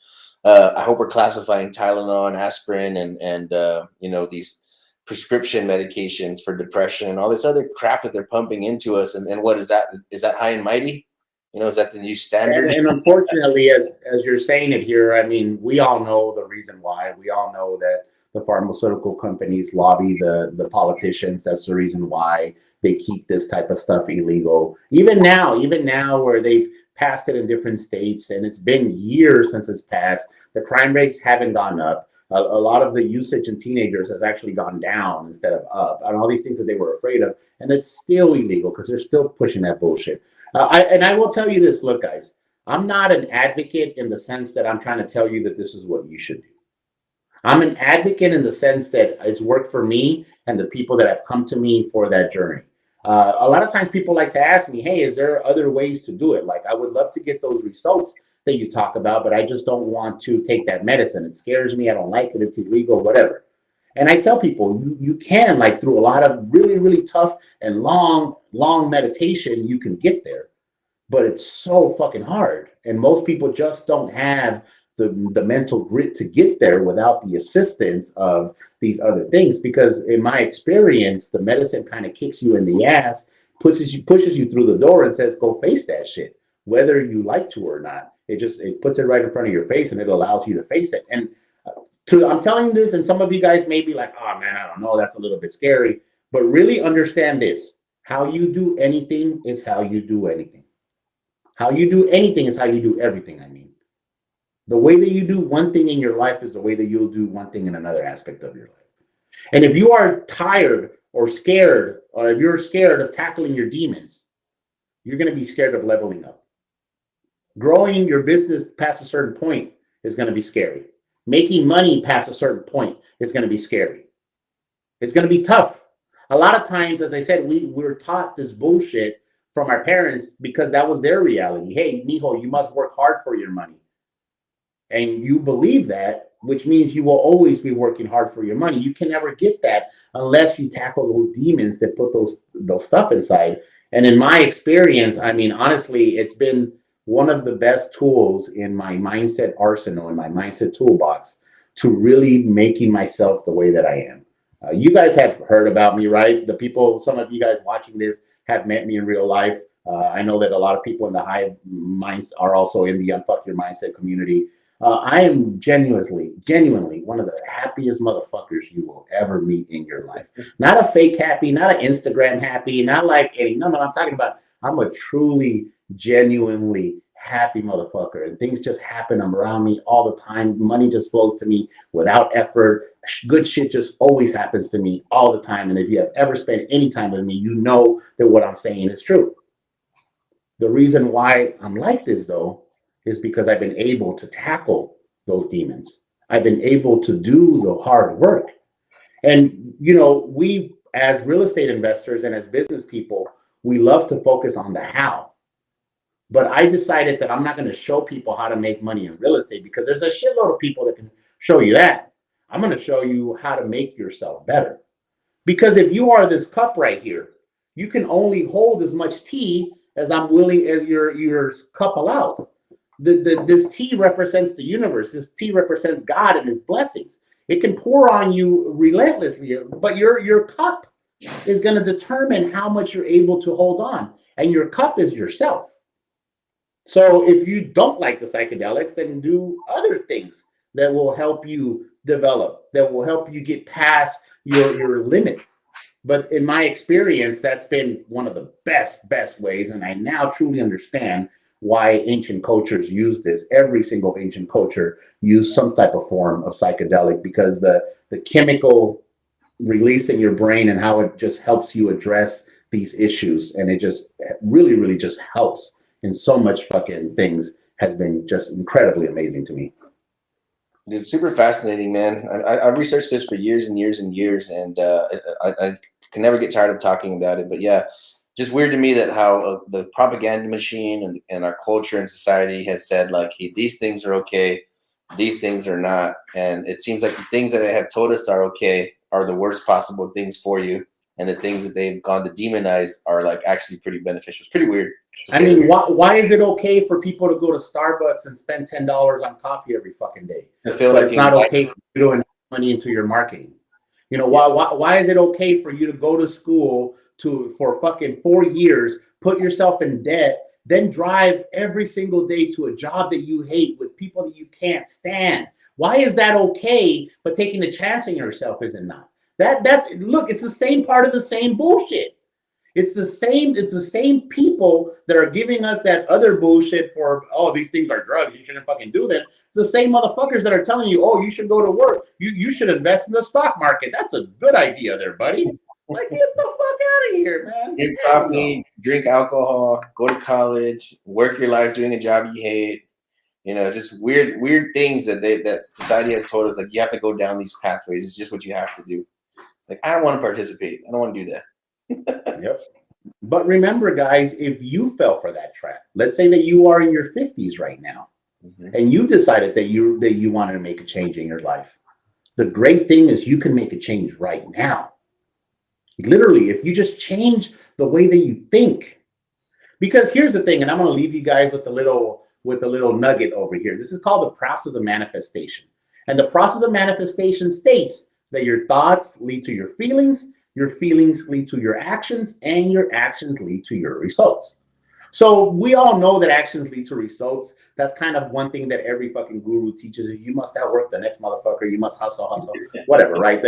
I hope we're classifying Tylenol and aspirin and these prescription medications for depression and all this other crap that they're pumping into us. And what is that? Is that high and mighty? Is that the new standard? And unfortunately, as you're saying it here, I mean, we all know the reason why. We all know that the pharmaceutical companies lobby the politicians. That's the reason why they keep this type of stuff illegal. Even now where they've passed it in different states, and it's been years since it's passed, the crime rates haven't gone up. A lot of the usage in teenagers has actually gone down instead of up, and all these things that they were afraid of. And it's still illegal because they're still pushing that bullshit. I will tell you this, look, guys, I'm not an advocate in the sense that I'm trying to tell you that this is what you should do. I'm an advocate in the sense that it's worked for me and the people that have come to me for that journey. A lot of times people like to ask me, hey, is there other ways to do it? Like, I would love to get those results that you talk about, but I just don't want to take that medicine. It scares me. I don't like it. It's illegal, whatever. And I tell people, you can, like, through a lot of really, really tough and long meditation, you can get there. But it's so fucking hard. And most people just don't have the mental grit to get there without the assistance of these other things. Because in my experience, the medicine kind of kicks you in the ass, pushes you through the door and says, go face that shit, whether you like to or not. It puts it right in front of your face, and it allows you to face it. And I'm telling this, and some of you guys may be like, oh man, I don't know, that's a little bit scary. But really understand this. How you do anything is how you do anything. How you do anything is how you do everything, I mean. The way that you do one thing in your life is the way that you'll do one thing in another aspect of your life. And if you are tired or scared, or if you're scared of tackling your demons, you're going to be scared of leveling up. Growing your business past a certain point is going to be scary. Making money past a certain point is going to be scary. It's going to be tough. A lot of times, as I said, we're taught this bullshit from our parents because that was their reality. Hey, mijo, you must work hard for your money. And you believe that, which means you will always be working hard for your money. You can never get that unless you tackle those demons that put those stuff inside. And in my experience, I mean, honestly, it's been one of the best tools in my mindset arsenal, in my mindset toolbox, to really making myself the way that I am. You guys have heard about me, right? Some of you guys watching this have met me in real life. I know that a lot of people in the Hive Minds are also in the Unfuck Your Mindset community. I am genuinely one of the happiest motherfuckers you will ever meet in your life. Not a fake happy, not an Instagram happy, not like any. No, I'm talking about I'm a truly, genuinely happy motherfucker. And things just happen around me all the time. Money just flows to me without effort. Good shit just always happens to me all the time. And if you have ever spent any time with me, you know that what I'm saying is true. The reason why I'm like this, though, is because I've been able to tackle those demons. I've been able to do the hard work. And, we as real estate investors and as business people, we love to focus on the how. But I decided that I'm not going to show people how to make money in real estate because there's a shitload of people that can show you that. I'm going to show you how to make yourself better. Because if you are this cup right here, you can only hold as much tea as I'm willing, as your cup allows. This tea represents the universe. This tea represents God and his blessings. It can pour on you relentlessly, but your cup is going to determine how much you're able to hold on. And your cup is yourself. So if you don't like the psychedelics, then do other things that will help you develop, that will help you get past your limits. But in my experience, that's been one of the best ways. And I now truly understand why ancient cultures use this. Every single ancient culture used some type of form of psychedelic because the chemical release in your brain and how it just helps you address these issues. And it just really just helps in so much fucking things has been just incredibly amazing to me. It's super fascinating, man. I've researched this for years and years and years, and I can never get tired of talking about it. But yeah, just weird to me that how the propaganda machine and our culture and society has said, like, hey, these things are okay, these things are not. And it seems like the things that they have told us are okay are the worst possible things for you. and the things that they've gone to demonize are like actually pretty beneficial. It's pretty weird. I mean, why is it okay for people to go to Starbucks and spend $10 on coffee every fucking day? I feel But like it's not okay for you to invest money into your marketing. You know, why is it okay for you to go to school for fucking 4 years, put yourself in debt, then drive every single day to a job that you hate with people that you can't stand? Why is that okay, but taking a chance on yourself isn't not? Look, it's the same part of the same bullshit. It's the same people that are giving us that other bullshit for, oh, these things are drugs, you shouldn't fucking do them. It's the same motherfuckers that are telling you, oh, you should go to work. You should invest in the stock market. That's a good idea there, buddy. Like, get the fuck out of here, man. Drink coffee, drink alcohol, go to college, work your life doing a job you hate. You know, just weird things that society has told us, like, you have to go down these pathways. It's just what you have to do. Like, I don't want to participate. I don't want to do that. Yep. But remember, guys, if you fell for that trap, let's say that you are in your 50s right now, and you decided that you wanted to make a change in your life. The great thing is you can make a change right now. Literally, if you just change the way that you think. Because here's the thing, and I'm going to leave you guys with a little nugget over here. This is called the process of manifestation. And the process of manifestation states that your thoughts lead to your feelings lead to your actions, and your actions lead to your results. So we all know that actions lead to results. That's kind of one thing that every fucking guru teaches you. You must outwork the next motherfucker. You must hustle, whatever, right?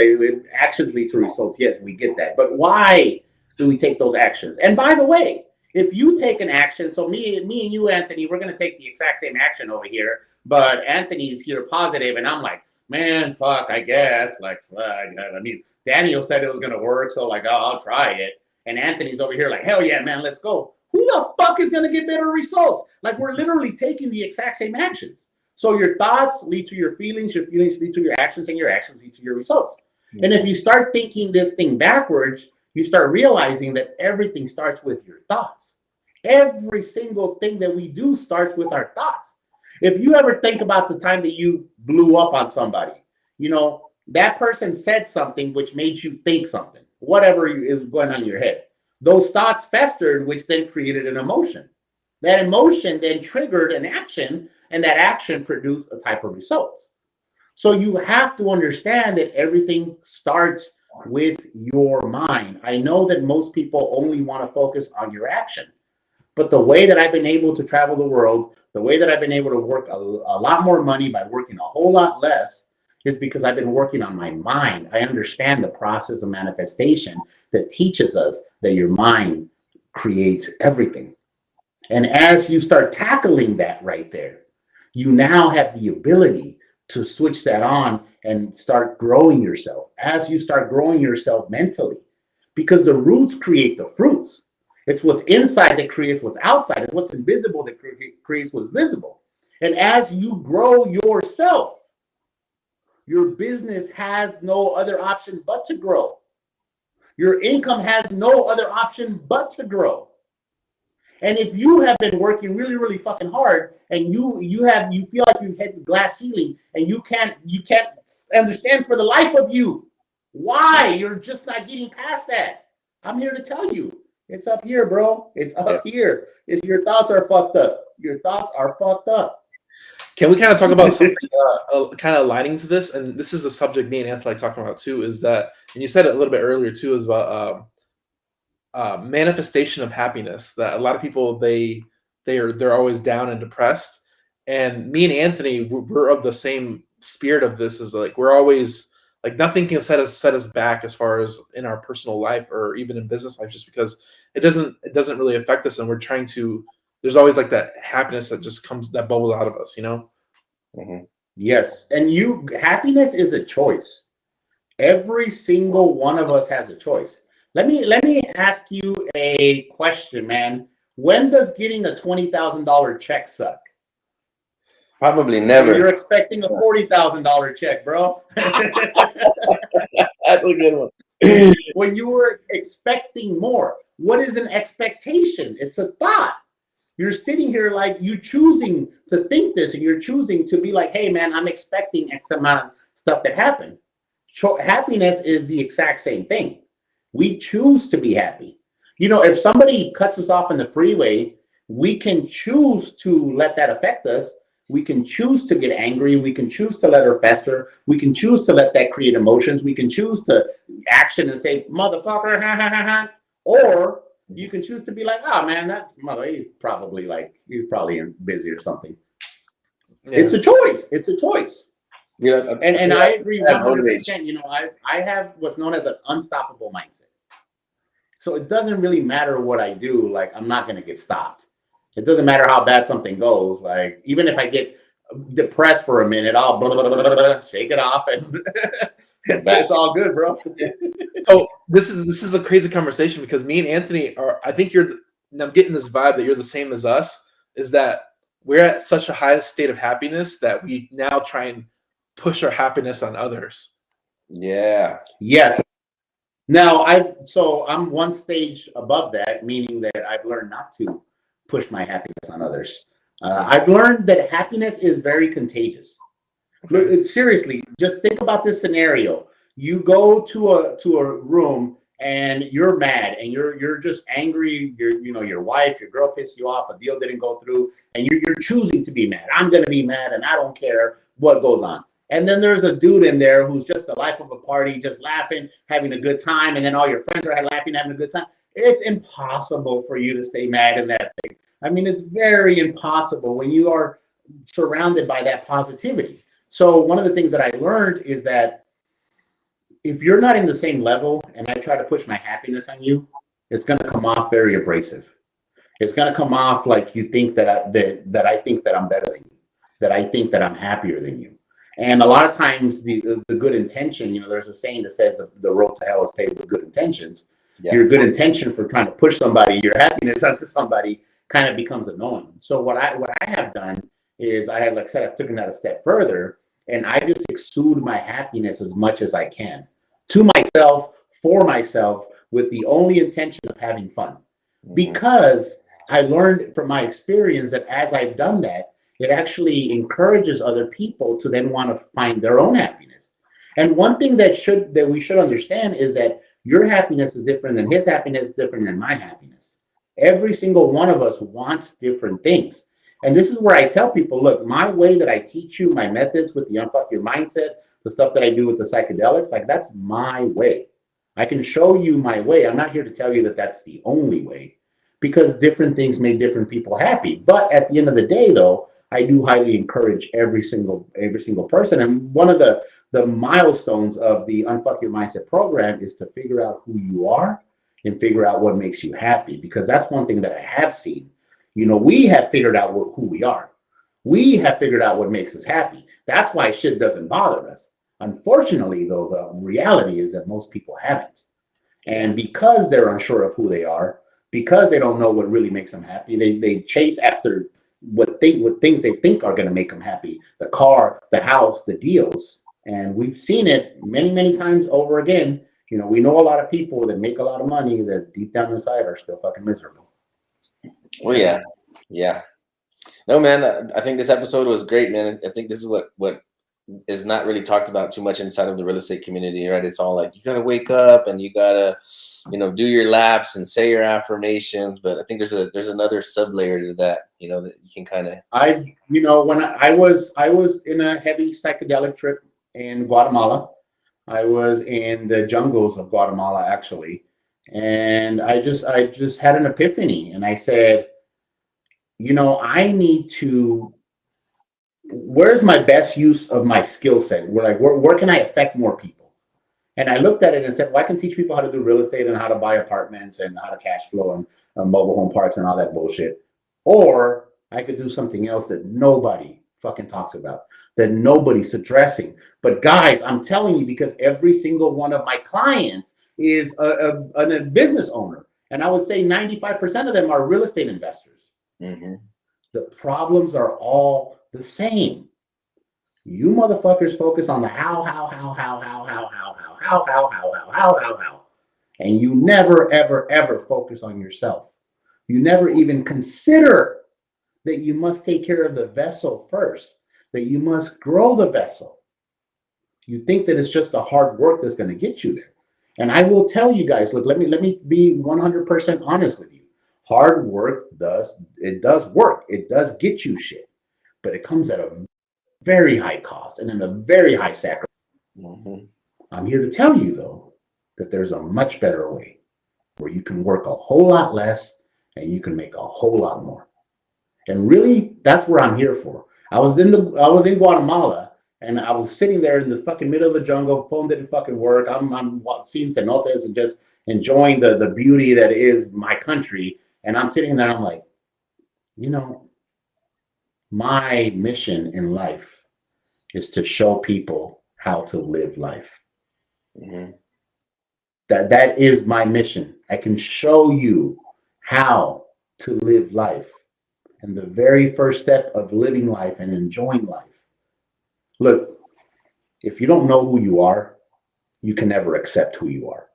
Actions lead to results. Yes, we get that. But why do we take those actions? And by the way, if you take an action, so me and you, Anthony, we're going to take the exact same action over here, but Anthony's here positive, and I'm like, man, fuck, I guess. Like, I mean, Daniel said it was going to work, so like, I'll try it. And Anthony's over here like, hell yeah, man, let's go. Who the fuck is going to get better results? Like, we're literally taking the exact same actions. So your thoughts lead to your feelings lead to your actions, and your actions lead to your results. Mm-hmm. And if you start thinking this thing backwards, you start realizing that everything starts with your thoughts. Every single thing that we do starts with our thoughts. If you ever think about the time that you blew up on somebody, you know, that person said something which made you think something, whatever is going on in your head. Those thoughts festered, which then created an emotion. That emotion then triggered an action, and that action produced a type of result. So you have to understand that everything starts with your mind. I know that most people only want to focus on your action, but the way that I've been able to travel the world, the way that I've been able to work a lot more money by working a whole lot less, is because I've been working on my mind. I understand the process of manifestation that teaches us that your mind creates everything. And as you start tackling that right there, you now have the ability to switch that on and start growing yourself. As you start growing yourself mentally, because the roots create the fruits. It's what's inside that creates what's outside. It's what's invisible that creates what's visible. And as you grow yourself, your business has no other option but to grow. Your income has no other option but to grow. And if you have been working really, really fucking hard, and you feel like you've hit the glass ceiling, and you can't understand for the life of you why you're just not getting past that, I'm here to tell you, it's up here, bro. It's up here. It's your thoughts are fucked up. Your thoughts are fucked up. Can we kind of talk about something kind of aligning to this? And this is the subject me and Anthony like talking about too, is that, and you said it a little bit earlier too, is about manifestation of happiness. That a lot of people, they're always down and depressed. And me and Anthony, we're of the same spirit of this, is like, we're always like, nothing can set us back as far as in our personal life or even in business life, just because it doesn't really affect us. And we're trying to, there's always like that happiness that just comes, that bubbles out of us, you know? Mm-hmm. Yes. And happiness is a choice. Every single one of us has a choice. Let me ask you a question, man. When does getting a $20,000 check suck? Probably never. You're expecting a $40,000 check, bro. That's a good one. When you were expecting more. What is an expectation? It's a thought. You're sitting here like you choosing to think this, and you're choosing to be like, hey, man, I'm expecting X amount of stuff that happened. Happiness is the exact same thing. We choose to be happy. You know, if somebody cuts us off in the freeway, we can choose to let that affect us. We can choose to get angry. We can choose to let her fester. We can choose to let that create emotions. We can choose to action and say, motherfucker, ha, ha, ha, ha. Or you can choose to be like, oh man, that mother, he's probably busy or something. Yeah. It's a choice. It's a choice. Yeah, and I agree 100%. You know, I have what's known as an unstoppable mindset. So it doesn't really matter what I do. Like, I'm not going to get stopped. It doesn't matter how bad something goes. Like, even if I get depressed for a minute, I'll blah, blah, blah, blah, blah, shake it off, and it's all good, bro. So this is a crazy conversation, because me and Anthony are. I think I'm getting this vibe that you're the same as us. Is that we're at such a high state of happiness that we now try and push our happiness on others. Yeah. Yes. Now I'm one stage above that, meaning that I've learned not to push my happiness on others. I've learned that happiness is very contagious. Okay. Seriously, just think about this scenario. You go to a room and you're mad and you're just angry. Your wife, your girl pissed you off. A deal didn't go through, and you're choosing to be mad. I'm gonna be mad, and I don't care what goes on. And then there's a dude in there who's just the life of a party, just laughing, having a good time, and then all your friends are laughing, having a good time. It's impossible for you to stay mad in that thing. I mean, it's very impossible when you are surrounded by that positivity. So one of the things that I learned is that if you're not in the same level and I try to push my happiness on you, it's going to come off very abrasive. It's going to come off like you think that I think that I'm better than you, that I think that I'm happier than you. And a lot of times the good intention, there's a saying that says the road to hell is paved with good intentions. Yeah. Your good intention for trying to push somebody, your happiness onto somebody, kind of becomes annoying. So what I have done is I've taken that a step further, and I just exude my happiness as much as I can to myself, for myself, with the only intention of having fun. Mm-hmm. Because I learned from my experience that as I've done that, it actually encourages other people to then want to find their own happiness. And one thing that we should understand is that your happiness is different than his happiness, different than my happiness. Every single one of us wants different things. And this is where I tell people, look, my way that I teach you, my methods with the Unfuck Your Mindset, the stuff that I do with the psychedelics, that's my way. I can show you my way. I'm not here to tell you that that's the only way, because different things make different people happy. But at the end of the day, though, I do highly encourage every single person. And one of the milestones of the Unfuck Your Mindset program is to figure out who you are and figure out what makes you happy. Because that's one thing that I have seen. We have figured out who we are. We have figured out what makes us happy. That's why shit doesn't bother us. Unfortunately, though, the reality is that most people haven't. And because they're unsure of who they are, because they don't know what really makes them happy, they chase after what things they think are going to make them happy: the car, the house, the deals. And we've seen it many, many times over again. We know a lot of people that make a lot of money that deep down inside are still fucking miserable. Well, yeah. No, man, I think this episode was great, man. I think this is what is not really talked about too much inside of the real estate community, right? It's all like, you got to wake up and you got to, do your laps and say your affirmations. But I think there's another sub layer to that, that you can kind of. When I was in a heavy psychedelic trip in Guatemala. I was in the jungles of Guatemala, actually. And I just had an epiphany, and I said, I need to, where's my best use of my skill set? Where can I affect more people? And I looked at it and said, well, I can teach people how to do real estate and how to buy apartments and how to cash flow and mobile home parks and all that bullshit. Or I could do something else that nobody fucking talks about, that nobody's addressing. But guys, I'm telling you, because every single one of my clients is a business owner. And I would say 95% of them are real estate investors. Mm-hmm. The problems are all the same. You motherfuckers focus on the how. And you never, ever, ever focus on yourself. You never even consider that you must take care of the vessel first, that you must grow the vessel. You think that it's just the hard work that's going to get you there. And I will tell you guys, look, let me be 100% honest with you. Hard work does work. It does get you shit, but it comes at a very high cost and in a very high sacrifice. Mm-hmm. I'm here to tell you though that there's a much better way where you can work a whole lot less and you can make a whole lot more. And really, that's what I'm here for. I was in Guatemala, and I was sitting there in the fucking middle of the jungle. Phone didn't fucking work. I'm seeing cenotes and just enjoying the beauty that is my country. And I'm sitting there, and I'm like, you know, my mission in life is to show people how to live life. Mm-hmm. That is my mission. I can show you how to live life. And the very first step of living life and enjoying life. Look, if you don't know who you are, you can never accept who you are.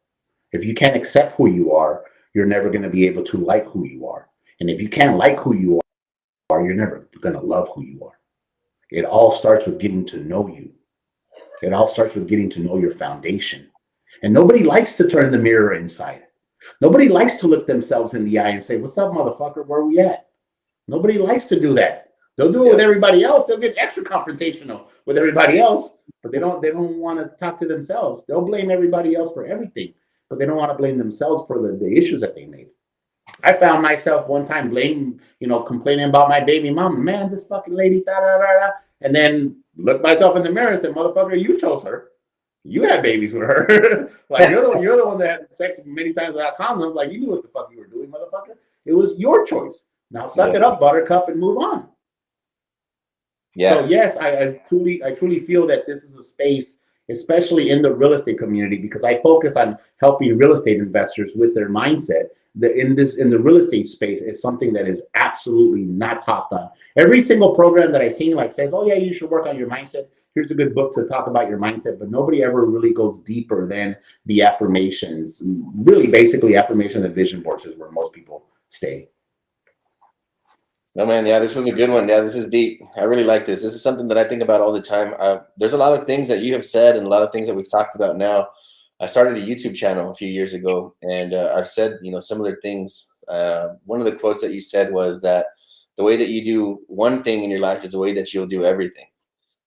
If you can't accept who you are, you're never going to be able to like who you are. And if you can't like who you are, you're never going to love who you are. It all starts with getting to know you. It all starts with getting to know your foundation. And nobody likes to turn the mirror inside. Nobody likes to look themselves in the eye and say, what's up, motherfucker? Where are we at? Nobody likes to do that. They'll do it with everybody else. They'll get extra confrontational with everybody else, but they don't want to talk to themselves. They'll blame everybody else for everything, but they don't want to blame themselves for the issues that they made. I found myself one time complaining about my baby mama. Man, this fucking lady, da da da da. And then looked myself in the mirror and said, motherfucker, you chose her. You had babies with her. Like you're the one that had sex many times without condoms. Like you knew what the fuck you were doing, motherfucker. It was your choice. Now suck it up, buttercup, and move on. Yeah. So yes, I truly feel that this is a space, especially in the real estate community, because I focus on helping real estate investors with their mindset. In the real estate space is something that is absolutely not talked on. Every single program that I've seen says, oh yeah, you should work on your mindset. Here's a good book to talk about your mindset, but nobody ever really goes deeper than the affirmations. Really, basically, affirmation and vision boards is where most people stay. No, man. Yeah, this was a good one. Yeah, this is deep. I really like this. This is something that I think about all the time. There's a lot of things that you have said and a lot of things that we've talked about now. I started a YouTube channel a few years ago, and I've said, similar things. One of the quotes that you said was that the way that you do one thing in your life is the way that you'll do everything.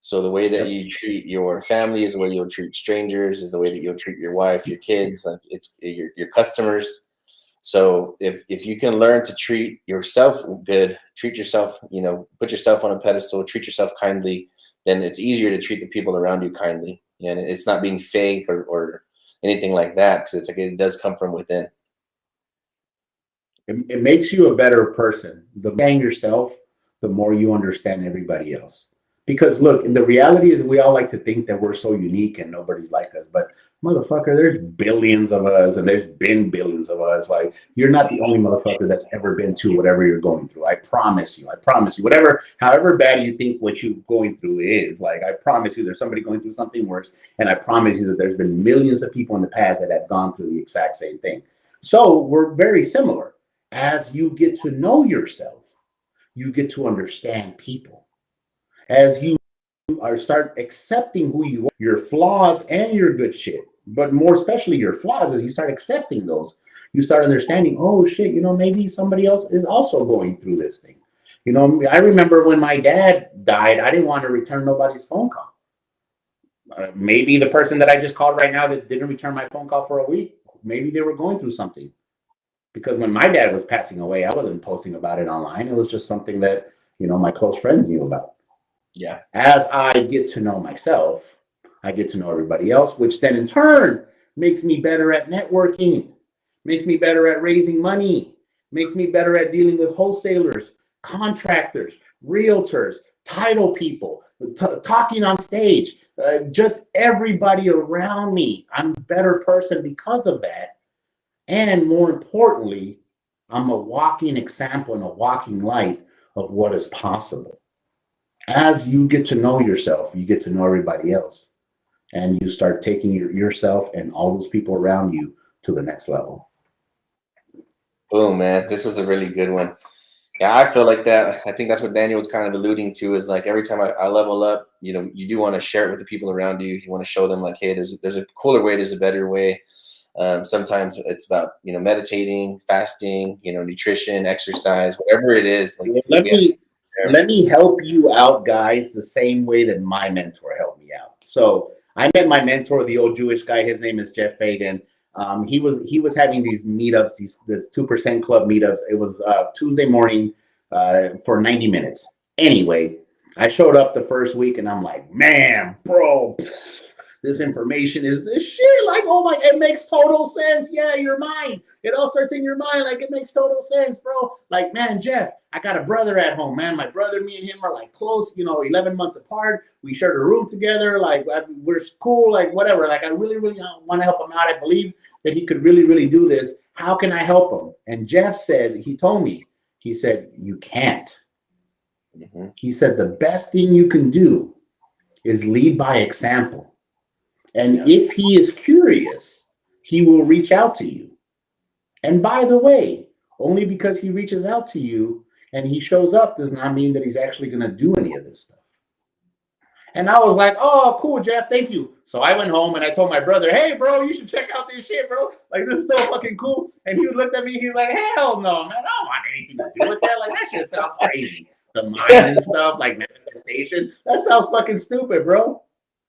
So the way that you treat your family is the way you'll treat strangers, is the way that you'll treat your wife, your kids, like it's your customers. So if you can learn to treat yourself good, treat yourself, put yourself on a pedestal, treat yourself kindly, then it's easier to treat the people around you kindly. And it's not being fake or anything like that, because it's like it does come from within. It makes you a better person. The more you understand yourself, the more you understand everybody else. Because look, the reality is we all like to think that we're so unique and nobody's like us. But motherfucker, there's billions of us, and there's been billions of us. Like, you're not the only motherfucker that's ever been to whatever you're going through. I promise you. However bad you think what you're going through is, like, I promise you there's somebody going through something worse. And I promise you that there's been millions of people in the past that have gone through the exact same thing. So we're very similar. As you get to know yourself, you get to understand people. As you start accepting who you are, your flaws and your good shit, but more especially your flaws, as you start accepting those, you start understanding, oh shit, maybe somebody else is also going through this thing. I remember when my dad died, I didn't want to return nobody's phone call. Maybe the person that I just called right now that didn't return my phone call for a week, maybe they were going through something. Because when my dad was passing away, I wasn't posting about it online. It was just something that, my close friends knew about. Yeah. As I get to know myself, I get to know everybody else, which then in turn makes me better at networking, makes me better at raising money, makes me better at dealing with wholesalers, contractors, realtors, title people, talking on stage, just everybody around me. I'm a better person because of that. And more importantly, I'm a walking example and a walking light of what is possible. As you get to know yourself, you get to know everybody else. And you start taking yourself and all those people around you to the next level. Oh, man, this was a really good one. Yeah, I feel like that. I think that's what Daniel was kind of alluding to, is like every time I level up, you do want to share it with the people around you. You want to show them like, hey, there's a cooler way, there's a better way. Sometimes it's about, meditating, fasting, nutrition, exercise, whatever it is. Like, let me help you out, guys, the same way that my mentor helped me out. So I met my mentor, the old Jewish guy. His name is Jeff Fagan. He was having these meetups, this 2% club meetups. It was Tuesday morning for 90 minutes. Anyway, I showed up the first week and I'm like, man, bro, this information is this shit. Like, oh my, it makes total sense. Yeah, your mind. It all starts in your mind. Like, it makes total sense, bro. Like, man, Jeff, I got a brother at home, man. My brother, me and him are like close, 11 months apart. We shared a room together. Like, we're cool, like, whatever. Like, I really, really want to help him out. I believe that he could really, really do this. How can I help him? And Jeff said, he told me, he said, you can't. Mm-hmm. He said, the best thing you can do is lead by example. And if he is curious, he will reach out to you. And by the way, only because he reaches out to you and he shows up does not mean that he's actually going to do any of this stuff. And I was like, oh, cool, Jeff, thank you. So I went home and I told my brother, hey, bro, you should check out this shit, bro. Like, this is so fucking cool. And he looked at me, he was like, hell no, man, I don't want anything to do with that. Like, that shit sounds crazy. The mind and stuff, like manifestation, that sounds fucking stupid, bro.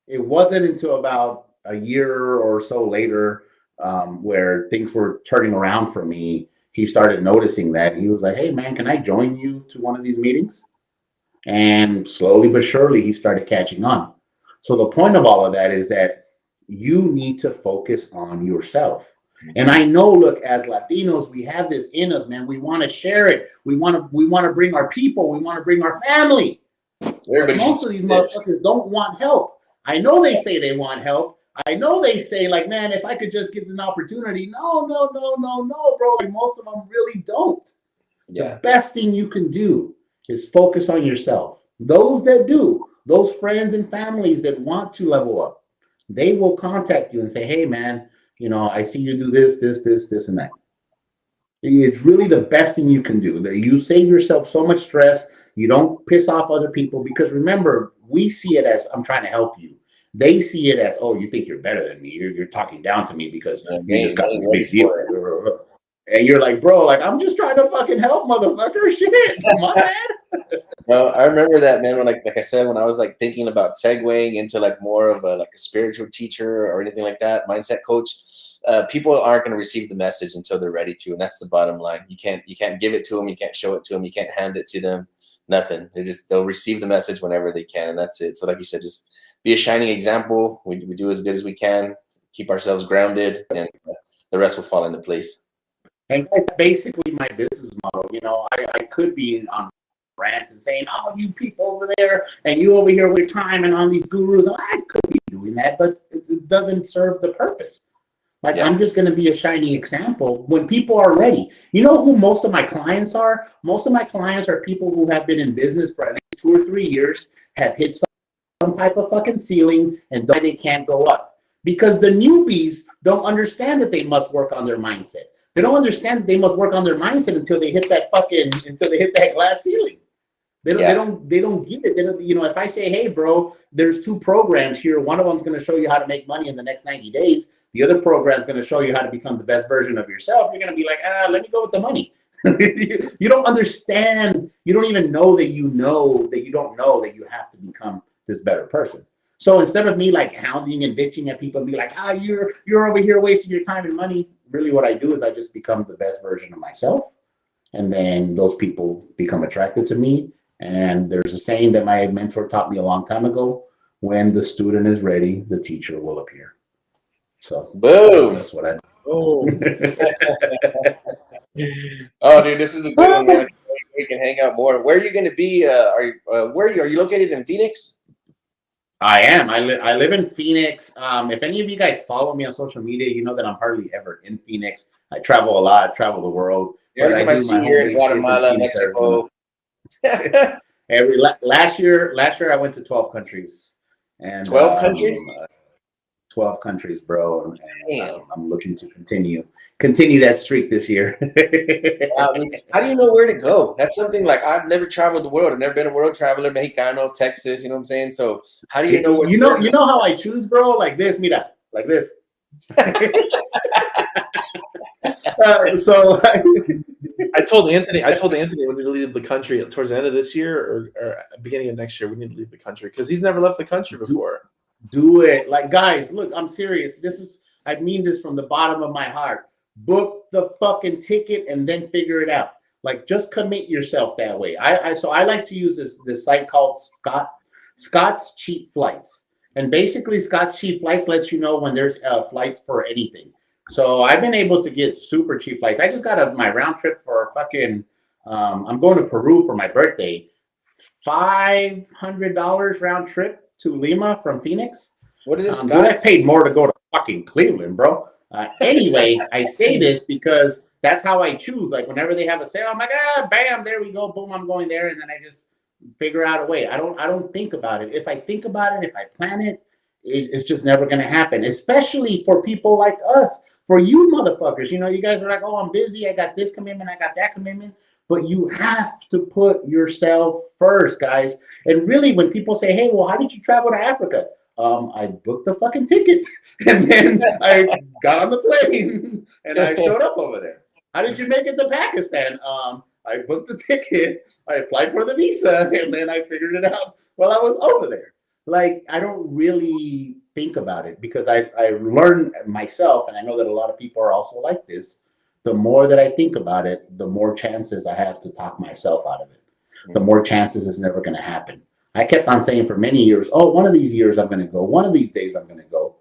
It wasn't until about a year or so later where things were turning around for me. He started noticing that. He was like, hey, man, can I join you to one of these meetings? And slowly but surely, he started catching on. So the point of all of that is that you need to focus on yourself. And I know, look, as Latinos, we have this in us, man. We want to share it. We want to bring our people. We want to bring our family. But most of these motherfuckers don't want help. I know they say they want help. I know they say, like, man, if I could just get an opportunity. No, bro. Like, most of them really don't. Yeah. The best thing you can do is focus on yourself. Those that do, those friends and families that want to level up, they will contact you and say, hey, man, I see you do this, and that. It's really the best thing you can do. You save yourself so much stress. You don't piss off other people because remember, we see it as I'm trying to help you. They see it as, oh, you think you're better than me. You're talking down to me because you just got this big deal. And you're like, bro, like, I'm just trying to fucking help, motherfucker. Shit, my bad. Well, I remember that, man, when like I said, when I was like thinking about segueing into like more of a spiritual teacher or anything like that, mindset coach, people aren't going to receive the message until they're ready to. And that's the bottom line. You can't give it to them. You can't show it to them. You can't hand it to them. Nothing. They'll receive the message whenever they can. And that's it. So like you said, just be a shining example. We do as good as we can, keep ourselves grounded, and the rest will fall into place. And that's basically my business model. I could be on rants and saying, oh, you people over there and you over here with your time and on these gurus. I could be doing that, but it doesn't serve the purpose. Like, I'm just going to be a shining example when people are ready. You know who most of my clients are? Most of my clients are people who have been in business for at least 2 or 3 years, have hit some type of fucking ceiling, and they can't go up. Because the newbies don't understand that they must work on their mindset. They don't understand that they must work on their mindset until they hit that glass ceiling. They don't get it. They don't, if I say, hey, bro, there's 2 programs here. One of them's going to show you how to make money in the next 90 days. The other program is going to show you how to become the best version of yourself. You're going to be like, let me go with the money. You don't understand. You don't even know that you don't know that you have to become this better person. So instead of me like hounding and bitching at people and be like, you're over here wasting your time and money. Really what I do is I just become the best version of myself. And then those people become attracted to me. And there's a saying that my mentor taught me a long time ago: when the student is ready, the teacher will appear. So boom. That's what I do. Oh. Oh, dude, this is a good one, man. We can hang out more. Where are you going to be? Are you located in Phoenix? I am. I live in Phoenix. If any of you guys follow me on social media, you know that I'm hardly ever in Phoenix. I travel a lot. I travel the world. Every time I see you here in Guatemala, Mexico. Last year I went to 12 countries. And 12 countries? 12 countries, bro. And I'm looking to continue that streak this year. How do you know where to go? That's something like I've never traveled the world. I've never been a world traveler, Mexicano, Texas, you know what I'm saying? So how do you know where you know how I choose, bro? Like this, mira, like this. So I told Anthony we need to leave the country towards the end of this year or beginning of next year. We need to leave the country because he's never left the country before. Do it. Like, guys, look, I'm serious. I mean this from the bottom of my heart. Book the fucking ticket and then figure it out. Like, just commit yourself that way. So I like to use this site called Scott's Cheap Flights. And basically, Scott's Cheap Flights lets you know when there's flights for anything. So I've been able to get super cheap flights. I just got my round trip for fucking, I'm going to Peru for my birthday. $500 round trip to Lima from Phoenix. What is this? Dude, I paid more to go to fucking Cleveland, bro. Anyway, I say this because that's how I choose. Like, whenever they have a sale, I'm like, bam, there we go, boom, I'm going there, and then I just figure out a way. I don't think about it. If I think about it, if I plan it, it's just never going to happen. Especially for people like us, for you motherfuckers. You know, you guys are like, oh, I'm busy. I got this commitment. I got that commitment. But you have to put yourself first, guys. And really, when people say, hey, well, how did you travel to Africa? I booked the fucking ticket, and then I got on the plane, and I showed up over there. How did you make it to Pakistan? I booked the ticket, I applied for the visa, and then I figured it out while I was over there. Like, I don't really think about it because I learned myself, and I know that a lot of people are also like this. The more that I think about it, the more chances I have to talk myself out of it. The more chances it's never going to happen. I kept on saying for many years, oh, one of these years I'm going to go. One of these days I'm going to go.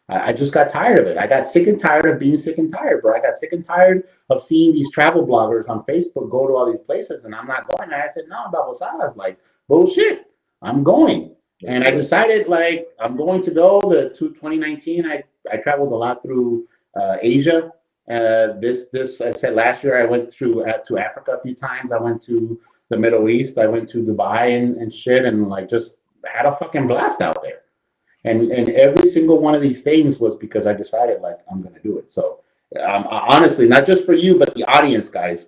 I just got tired of it. I got sick and tired of being sick and tired, bro. I got sick and tired of seeing these travel bloggers on Facebook go to all these places, and I'm not going. And I said, no, Babosadas, like, bullshit. I'm going. And I decided, like, I'm going to go. 2019, I traveled a lot through Asia. I said last year I went to Africa a few times. I went to the Middle East. I went to Dubai and shit, and like just had a fucking blast out there. And every single one of these things was because I decided like I'm gonna do it. So honestly, not just for you, but the audience, guys.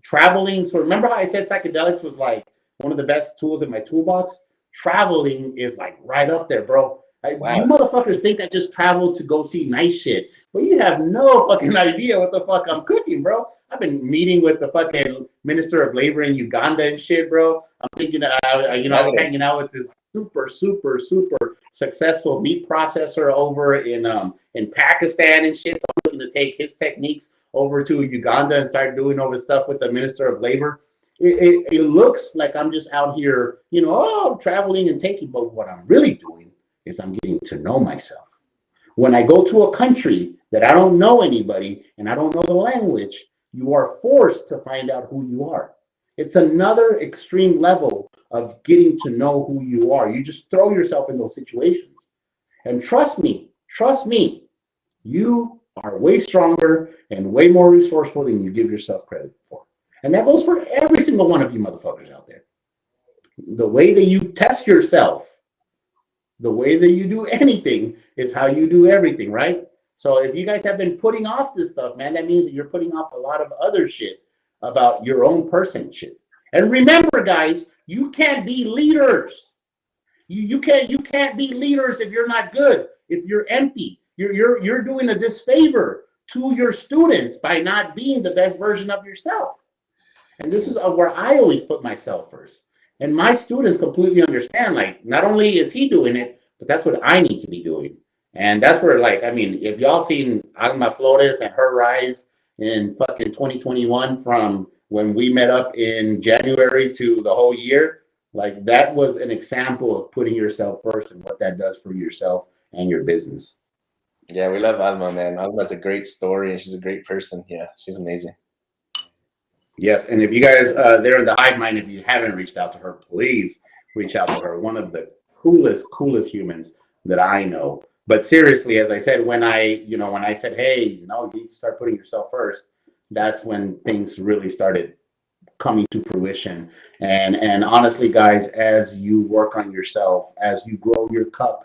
Traveling. So remember how I said psychedelics was like one of the best tools in my toolbox? Traveling is like right up there, bro. Wow. You motherfuckers think I just traveled to go see nice shit, but you have no fucking idea what the fuck I'm cooking, bro. I've been meeting with the fucking Minister of Labor in Uganda and shit, bro. I'm thinking, I was hanging out with this super successful meat processor over in Pakistan and shit. So I'm looking to take his techniques over to Uganda and start doing all this stuff with the Minister of Labor. It looks like I'm just out here, traveling and taking, but what I'm really doing is I'm getting to know myself. When I go to a country that I don't know anybody and I don't know the language, you are forced to find out who you are. It's another extreme level of getting to know who you are. You just throw yourself in those situations. And trust me, you are way stronger and way more resourceful than you give yourself credit for. And that goes for every single one of you motherfuckers out there. The way that you test yourself, the way that you do anything is how you do everything, right? So if you guys have been putting off this stuff, man, that means that you're putting off a lot of other shit about your own person shit. And remember, guys, you can't be leaders. You can't be leaders if you're not good, if you're empty. You're doing a disfavor to your students by not being the best version of yourself. And this is where I always put myself first. And my students completely understand, like, not only is he doing it, but that's what I need to be doing. And that's where, like, I mean, if y'all seen Alma Flores and her rise in fucking 2021 from when we met up in January to the whole year, like, that was an example of putting yourself first and what that does for yourself and your business. Yeah, we love Alma, man. Alma's a great story, and she's a great person. Yeah, she's amazing. Yes, and if you guys there in the Hivemind, if you haven't reached out to her, please reach out to her. One of the coolest humans that I know. But seriously, as I said, when I said, hey, you need to start putting yourself first, that's when things really started coming to fruition. And honestly, guys, as you work on yourself, as you grow your cup,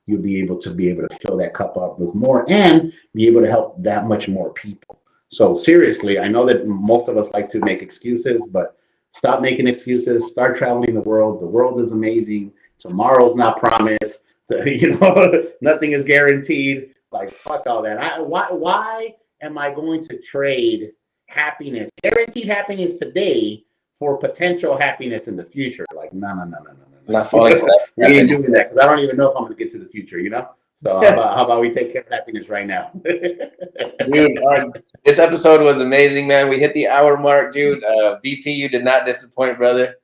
you'll be able to fill that cup up with more and be able to help that much more people. So seriously, I know that most of us like to make excuses, but stop making excuses. Start traveling the world. The world is amazing. Tomorrow's not promised. Nothing is guaranteed. Like, fuck all that. Why am I going to trade happiness, guaranteed happiness today, for potential happiness in the future? Like, no. Not falling for that. We ain't doing that, because I don't even know if I'm going to get to the future, you know? So how about we take care of happiness right now? Dude, this episode was amazing, man. We hit the hour mark, dude. VP, you did not disappoint, brother.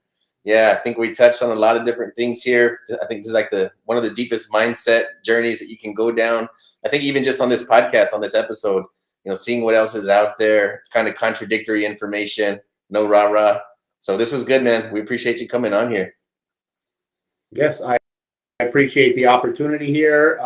Yeah, I think we touched on a lot of different things here. I think this is like one of the deepest mindset journeys that you can go down. I think even just on this podcast, on this episode, seeing what else is out there. It's kind of contradictory information, no rah-rah. So this was good, man. We appreciate you coming on here. Yes, I appreciate the opportunity here.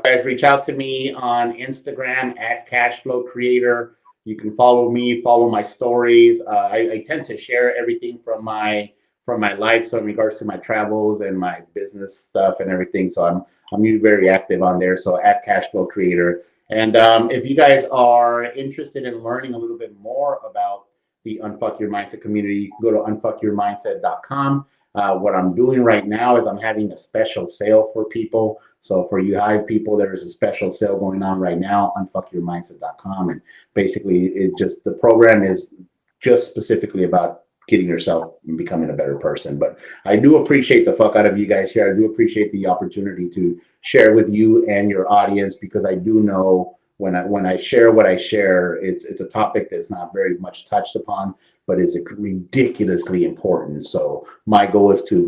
Guys, reach out to me on Instagram at Cashflow Creator. You can follow me, follow my stories. I tend to share everything from my life, so in regards to my travels and my business stuff and everything. So I'm usually very active on there. So at Cashflow Creator. And if you guys are interested in learning a little bit more about the Unfuck Your Mindset community, you can go to unfuckyourmindset.com. What I'm doing right now is I'm having a special sale for people. So for you Hive people, there's a special sale going on right now, unfuckyourmindset.com. And basically the program is just specifically about getting yourself and becoming a better person. But I do appreciate the fuck out of you guys here. I do appreciate the opportunity to share with you and your audience, because I do know when I share what I share, it's a topic that's not very much touched upon, but is ridiculously important. So my goal is to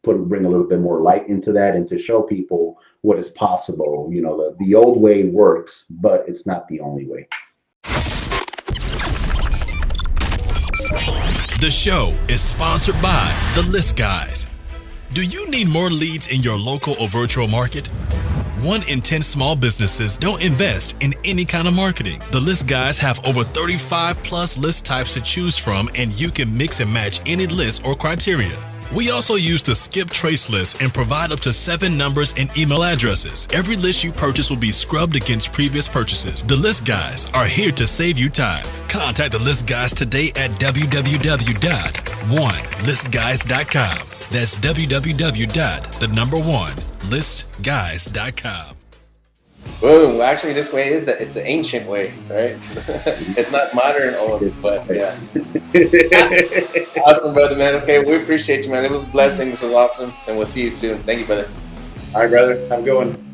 bring a little bit more light into that and to show people what is possible. The old way works, but it's not the only way. The show is sponsored by The List Guys. Do you need more leads in your local or virtual market? 1 in 10 small businesses don't invest in any kind of marketing. The List Guys have over 35 plus list types to choose from, and you can mix and match any list or criteria. We also use the skip trace list and provide up to 7 numbers and email addresses. Every list you purchase will be scrubbed against previous purchases. The List Guys are here to save you time. Contact the List Guys today at www.1listguys.com. That's www.1listguys.com. Boom. Actually, this way it's the ancient way, right? It's not modern old, but yeah. Awesome, brother, man. Okay, we appreciate you, man. It was a blessing. This was awesome. And we'll see you soon. Thank you, brother. All right, brother. Have a good one.